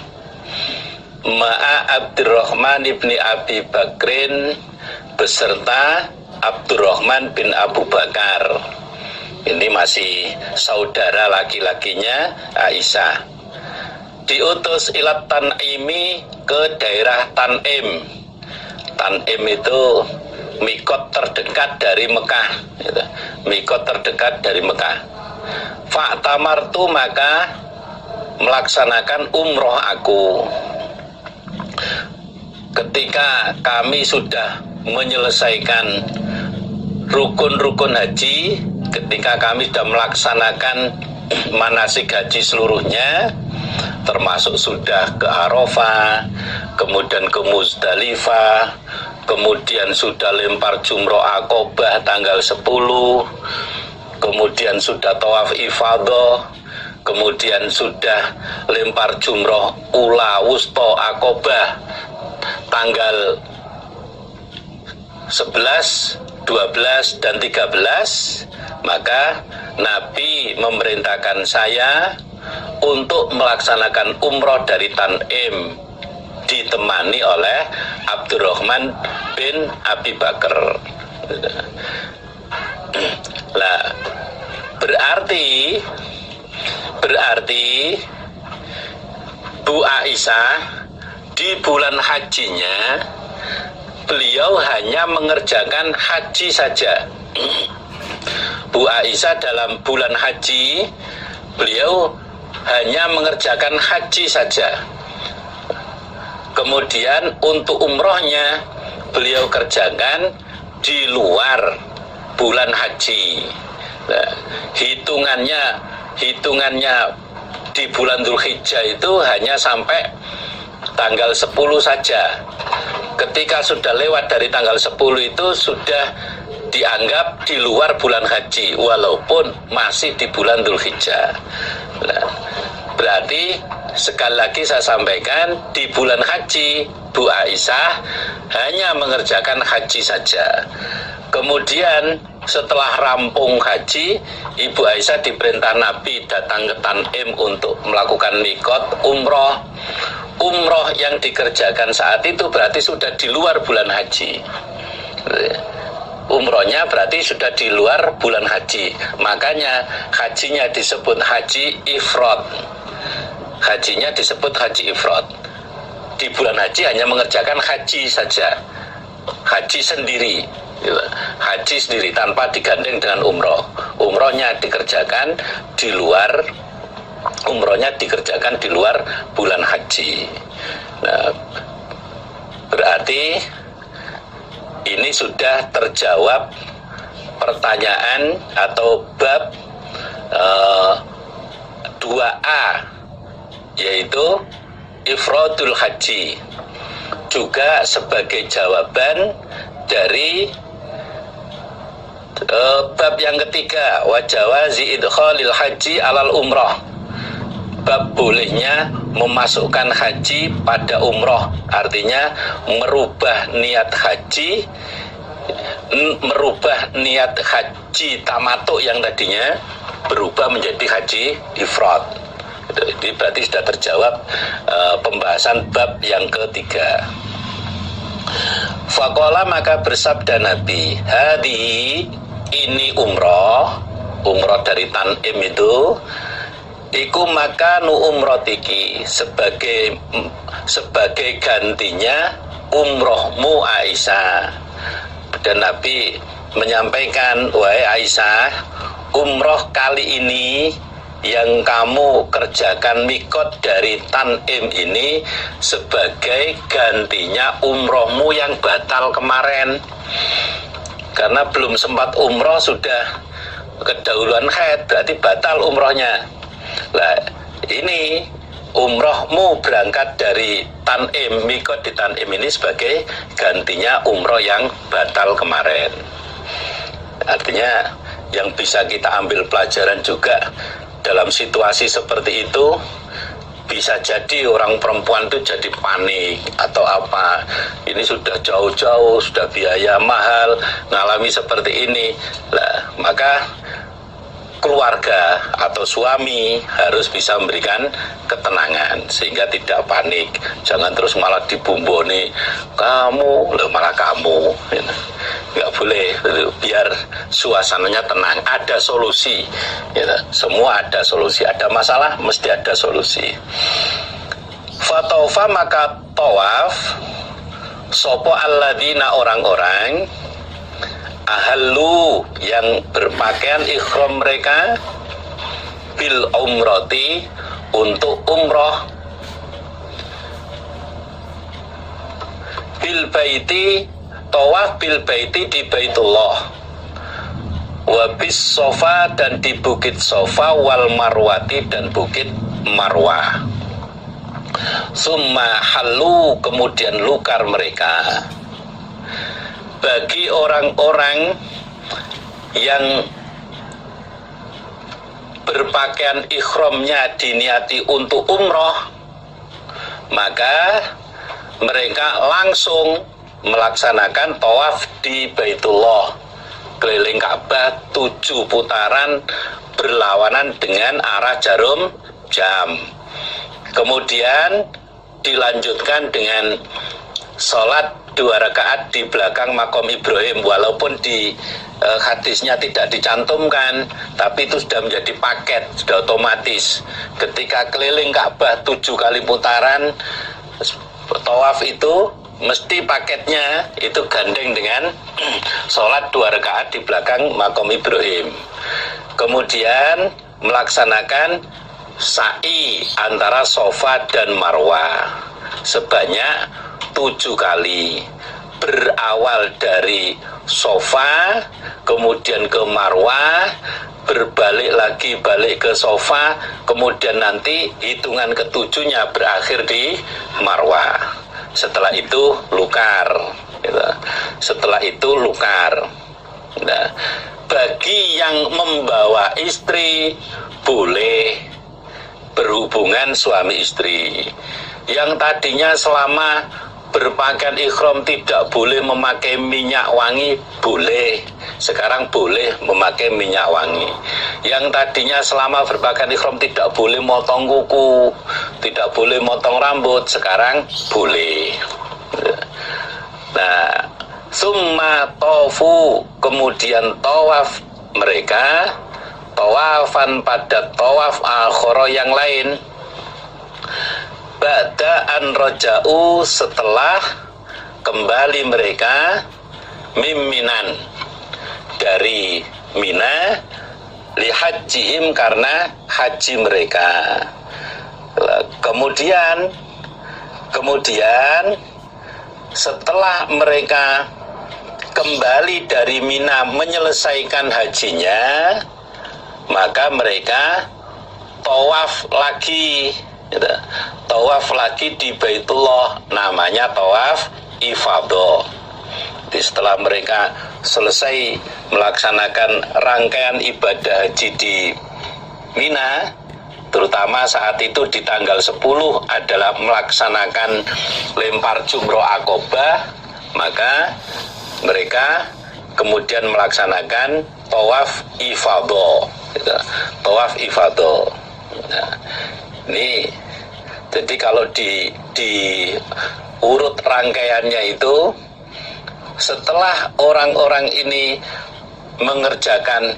ma'a Abdurrahman ibni Abi Bakrin, beserta Abdurrahman bin Abu Bakar. Ini masih saudara laki-lakinya Aisyah. Diutus ilat Tan'imi, ke daerah Tan'im. Tan'im itu mikot terdekat dari Mekah, gitu. Mikot terdekat dari Mekah. Fa'tamartu, maka melaksanakan umroh aku. Ketika kami sudah menyelesaikan rukun-rukun haji, ketika kami sudah melaksanakan manasik haji seluruhnya, termasuk sudah ke Arafah, kemudian ke Muzdalifah, kemudian sudah lempar jumroh Aqobah tanggal 10, kemudian sudah tawaf ifadah, kemudian sudah lempar jumroh ula wusto Aqobah tanggal 11, 12, dan 13, maka Nabi memerintahkan saya untuk melaksanakan umroh dari Tan'im, ditemani oleh Abdurrahman bin Abi Bakar. Nah, berarti Bu Aisyah di bulan hajinya beliau hanya mengerjakan haji saja. Bu Aisyah dalam bulan haji beliau hanya mengerjakan haji saja. Kemudian untuk umrohnya beliau kerjakan di luar bulan haji. Nah, hitungannya di bulan Dzulhijjah itu hanya sampai tanggal 10 saja. Ketika sudah lewat dari tanggal 10 itu sudah dianggap di luar bulan haji, walaupun masih di bulan Dzulhijjah. Nah, berarti sekali lagi saya sampaikan, di bulan haji Bu Aisyah hanya mengerjakan haji saja. Kemudian setelah rampung haji, Ibu Aisyah diperintah Nabi datang ke Tan'im untuk melakukan mikot umroh. Umroh yang dikerjakan saat itu berarti sudah di luar bulan haji. Umrohnya berarti sudah di luar bulan haji. Makanya hajinya disebut haji ifrad. Hajinya disebut haji ifrad. Di bulan haji hanya mengerjakan haji saja, haji sendiri, haji sendiri tanpa digandeng dengan umroh. Umrohnya dikerjakan di luar, umrohnya dikerjakan di luar bulan haji. Nah, berarti ini sudah terjawab pertanyaan atau bab 2A, yaitu ifradul haji, juga sebagai jawaban dari bab yang ketiga, wa jawazi idkhalil haji alal umroh, bab bolehnya memasukkan haji pada umroh, artinya merubah niat haji, tamattu yang tadinya berubah menjadi haji ifrad. Ini berarti sudah terjawab pembahasan bab yang ketiga. Faqala, maka bersabda Nabi, hadi, ini umroh dari Tan'im itu, iku makanu umrotiki, sebagai gantinya umrohmu Aisyah. Dan Nabi menyampaikan, wahai Aisyah, umroh kali ini yang kamu kerjakan mikot dari Tan'im ini sebagai gantinya umrohmu yang batal kemarin. Karena belum sempat umroh sudah kedahuluan haid, berarti batal umrohnya. Nah, ini umrohmu berangkat dari Tanim, mikot di Tanim ini sebagai gantinya umroh yang batal kemarin. Artinya yang bisa kita ambil pelajaran juga dalam situasi seperti itu, bisa jadi orang perempuan itu jadi panik atau apa, ini sudah jauh-jauh, sudah biaya mahal, ngalami seperti ini. Nah, maka keluarga atau suami harus bisa memberikan ketenangan sehingga tidak panik. Jangan terus malah dibumboni, kamu, malah kamu. Nggak boleh, biar suasananya tenang. Ada solusi, semua ada solusi. Ada masalah, mesti ada solusi. Fatofa maka tawaf sopo alladzina orang-orang ahallu yang berpakaian ikhram mereka bil umroti untuk umroh, bil baiti tawaf bil baiti di Baitullah, wabis sofa dan di bukit Sofa, wal marwati dan bukit Marwah. Summa halu kemudian lukar mereka. Bagi orang-orang yang berpakaian ikhramnya diniati untuk umroh, maka mereka langsung melaksanakan tawaf di Baitullah, keliling Ka'bah 7 putaran berlawanan dengan arah jarum jam. Kemudian dilanjutkan dengan sholat 2 rakaat di belakang makom Ibrahim, walaupun di hadisnya tidak dicantumkan, tapi itu sudah menjadi paket, sudah otomatis. Ketika keliling Ka'bah 7 kali putaran tawaf itu mesti paketnya itu gandeng dengan sholat 2 rakaat di belakang makom Ibrahim. Kemudian melaksanakan sa'i antara Sofa dan Marwah sebanyak 7 kali, berawal dari Sofa kemudian ke Marwah, berbalik lagi balik ke Sofa, kemudian nanti hitungan ketujuhnya berakhir di Marwah. Setelah itu lukar, gitu. Setelah itu lukar. Nah, bagi yang membawa istri boleh berhubungan suami istri. Yang tadinya selama berpakaian ikhram tidak boleh memakai minyak wangi, boleh. Sekarang boleh memakai minyak wangi. Yang tadinya selama berpakaian ikhram tidak boleh motong kuku, tidak boleh motong rambut, sekarang boleh. Nah, summa tofu kemudian tawaf mereka, tawafan pada tawaf akhara yang lain, ba'da'an roja'u setelah kembali mereka miminan dari Mina, lihajjihim karena haji mereka. Kemudian setelah mereka kembali dari Mina menyelesaikan hajinya, maka mereka tawaf lagi, gitu. Tawaf lagi di Baitullah, namanya tawaf ifadah. Jadi setelah mereka selesai melaksanakan rangkaian ibadah haji di Mina, terutama saat itu di tanggal 10 adalah melaksanakan lempar jumroh Aqobah, maka mereka kemudian melaksanakan tawaf ifadah, gitu. Tawaf ifadah. Nah, ini jadi kalau di urut rangkaiannya itu, setelah orang-orang ini mengerjakan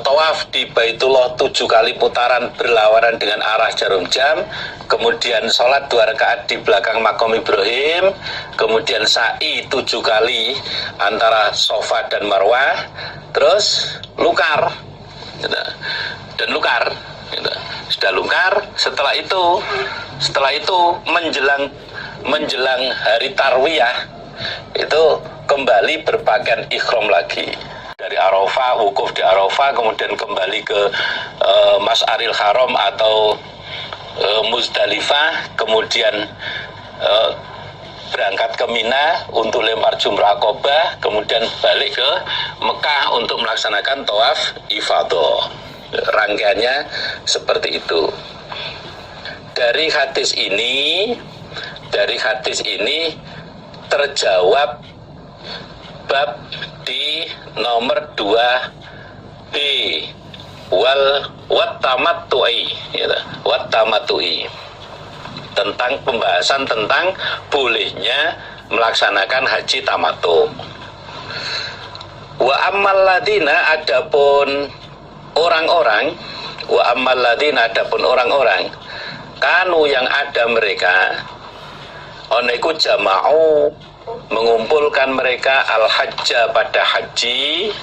tawaf di Baitullah 7 kali putaran berlawanan dengan arah jarum jam, kemudian sholat 2 rakaat di belakang makom Ibrahim, kemudian sa'i 7 kali antara Sofa dan Marwah, terus lukar, gitu. Dan lukar, gitu. Sudah lukar. Setelah itu menjelang hari tarwiyah itu kembali berpakaian ikhram lagi. dari Arafah, wukuf di Arafah, kemudian kembali ke Mas'aril Haram atau Muzdalifah, kemudian berangkat ke Mina untuk lempar jumrah Aqabah, kemudian balik ke Mekah untuk melaksanakan tawaf ifadah. Rangkaiannya seperti itu. Dari hadis ini terjawab bab di nomor 2b wat-tamattu'i tentang pembahasan tentang bolehnya melaksanakan haji tamattu. Wa ammal ladina adapun orang-orang kanu yang ada mereka oneku jama'u mengumpulkan mereka al-hajja pada haji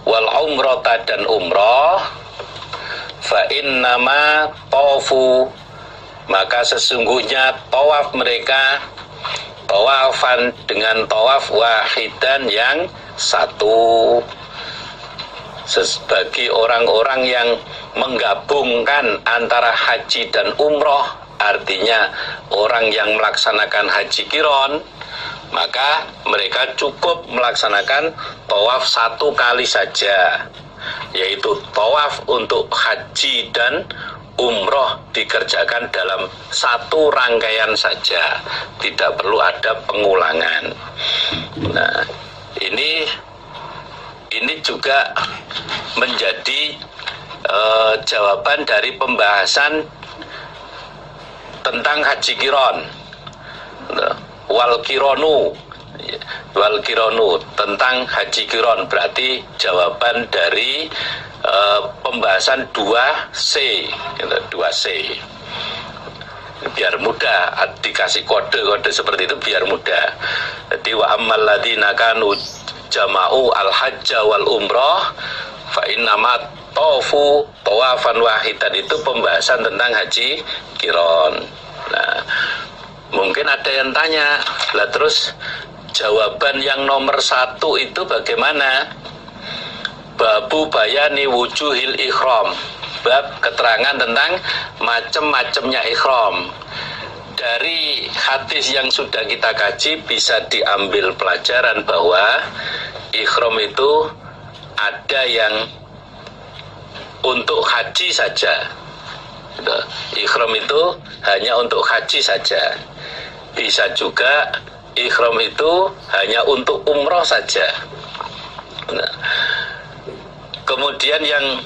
wal umrata dan umrah fa innama tawafu maka sesungguhnya tawaf mereka tawafan dengan tawaf wahidan yang satu, sebagai orang-orang yang menggabungkan antara haji dan umroh, artinya orang yang melaksanakan haji qiron, maka mereka cukup melaksanakan tawaf satu kali saja, yaitu tawaf untuk haji dan umroh dikerjakan dalam satu rangkaian saja, tidak perlu ada pengulangan. Nah, ini juga menjadi jawaban dari pembahasan tentang haji qiron, wal qironu tentang haji qiron, berarti jawaban dari pembahasan 2C, 2C. Biar mudah, dikasih kode seperti itu biar mudah. Jadi wa ammal ladzina kanu jama'u al-hajja wal umrah fa innama tawafu tawafan wahidan, itu pembahasan tentang haji qiron. Nah, mungkin ada yang tanya, lah terus jawaban yang nomor 1 itu bagaimana? Babu bayani wujuhil ikhram, bab keterangan tentang macam-macamnya ikhram. Dari hadis yang sudah kita kaji bisa diambil pelajaran bahwa ikhram itu ada yang untuk haji saja. Ikhram itu hanya untuk haji saja. Bisa juga ikhram itu hanya untuk umroh saja. Nah, kemudian yang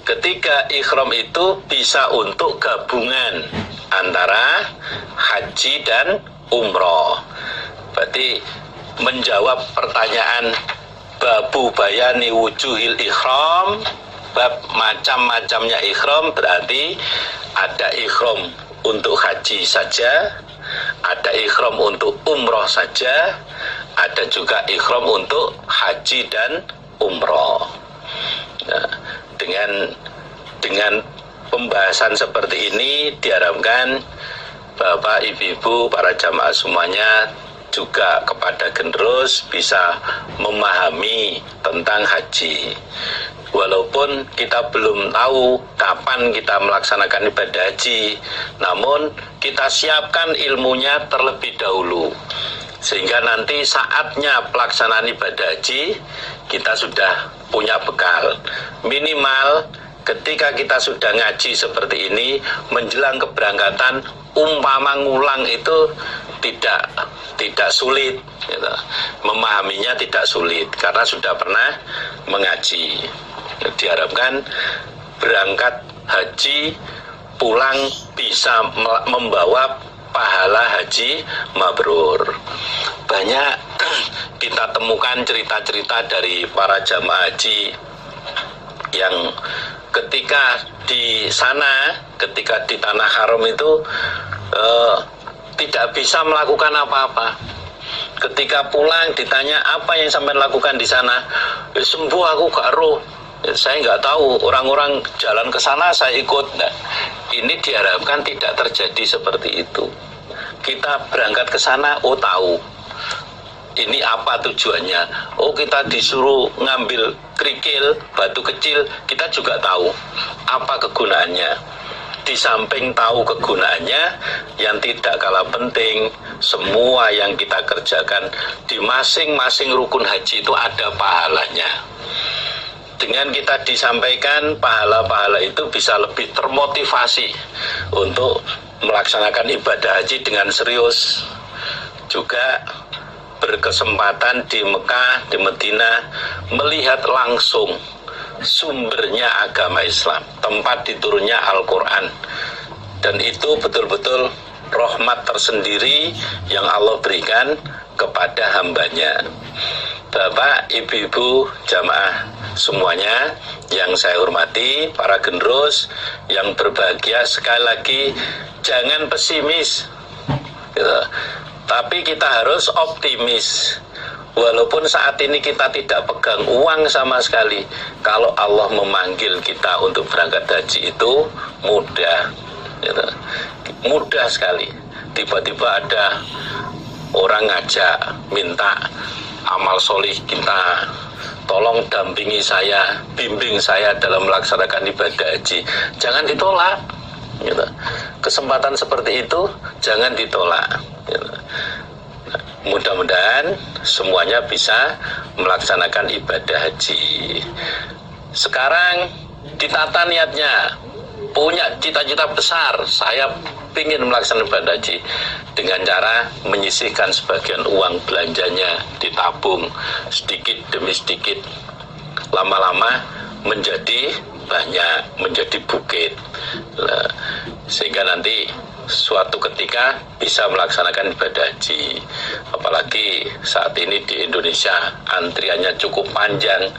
ketiga, ikhram itu bisa untuk gabungan antara haji dan umroh. Berarti menjawab pertanyaan babu bayani wujuhil ikhram, bab macam-macamnya ikhram, berarti ada ikhram untuk haji saja, ada ikhram untuk umroh saja, ada juga ikhram untuk haji dan umroh. Nah, dengan pembahasan seperti ini diharapkan Bapak, Ibu-ibu, para jamaah semuanya juga kepada generus bisa memahami tentang haji. Walaupun kita belum tahu kapan kita melaksanakan ibadah haji, namun kita siapkan ilmunya terlebih dahulu, sehingga nanti saatnya pelaksanaan ibadah haji kita sudah punya bekal. Minimal ketika kita sudah ngaji seperti ini, menjelang keberangkatan, umpama ngulang itu tidak sulit, gitu. Memahaminya tidak sulit karena sudah pernah mengaji. Diharapkan berangkat haji pulang bisa membawa pahala haji mabrur. Banyak kita temukan cerita-cerita dari para jamaah haji yang ketika di sana, ketika di tanah haram itu tidak bisa melakukan apa-apa. Ketika pulang ditanya apa yang sampai lakukan di sana, sembuh aku gak roh, saya nggak tahu, orang-orang jalan ke sana saya ikut. Nah, ini diharapkan tidak terjadi seperti itu. Kita berangkat ke sana, oh tahu ini apa tujuannya. Oh, kita disuruh ngambil kerikil, batu kecil, kita juga tahu apa kegunaannya. Di samping tahu kegunaannya, yang tidak kalah penting, semua yang kita kerjakan di masing-masing rukun haji itu ada pahalanya. Dengan kita disampaikan pahala-pahala itu bisa lebih termotivasi untuk melaksanakan ibadah haji dengan serius. Juga berkesempatan di Mekah, di Madinah, melihat langsung sumbernya agama Islam, tempat diturunnya Al-Quran, dan itu betul-betul rahmat tersendiri yang Allah berikan kepada hambanya. Bapak, ibu-ibu, jamaah semuanya yang saya hormati, para generus yang berbahagia, sekali lagi jangan pesimis gitu. Tapi kita harus optimis. Walaupun saat ini kita tidak pegang uang sama sekali, kalau Allah memanggil kita untuk berangkat haji itu mudah, gitu. Mudah sekali. Tiba-tiba ada orang ngajak, minta amal solih kita, tolong dampingi saya, bimbing saya dalam melaksanakan ibadah haji. Jangan ditolak, gitu. Kesempatan seperti itu jangan ditolak, gitu. Mudah-mudahan semuanya bisa melaksanakan ibadah haji. Sekarang ditata niatnya, punya cita-cita besar, saya ingin melaksanakan ibadah haji, dengan cara menyisihkan sebagian uang belanjanya, ditabung sedikit demi sedikit, lama-lama menjadi banyak, menjadi bukit, sehingga nanti suatu ketika bisa melaksanakan ibadah haji. Apalagi saat ini di Indonesia antriannya cukup panjang.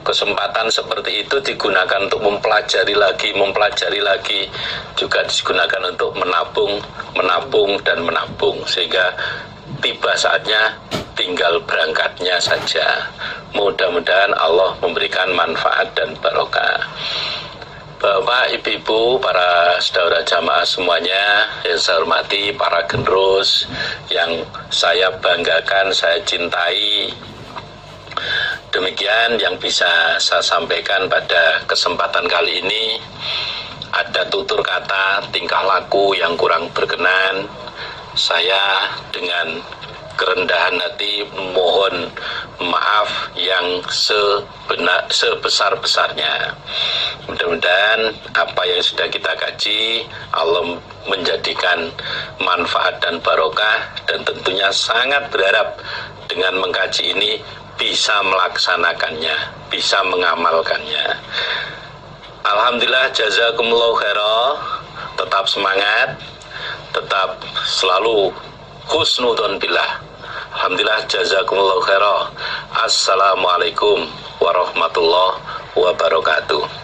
Kesempatan seperti itu digunakan untuk mempelajari lagi, juga digunakan untuk menabung dan menabung, sehingga tiba saatnya tinggal berangkatnya saja. Mudah-mudahan Allah memberikan manfaat dan barokah. Bapak, ibu-ibu, para saudara jamaah semuanya yang saya hormati, para generus yang saya banggakan, saya cintai. Demikian yang bisa saya sampaikan pada kesempatan kali ini. Ada tutur kata, tingkah laku yang kurang berkenan, saya dengan kerendahan hati mohon maaf yang sebesar-besarnya. Mudah-mudahan apa yang sudah kita kaji Allah menjadikan manfaat dan barokah, dan tentunya sangat berharap dengan mengkaji ini bisa melaksanakannya, bisa mengamalkannya. Alhamdulillah, jazakumullah khairan. Tetap semangat, tetap selalu husnudon billah. Alhamdulillah, jazakumullah khairan. Assalamualaikum warahmatullahi wabarakatuh.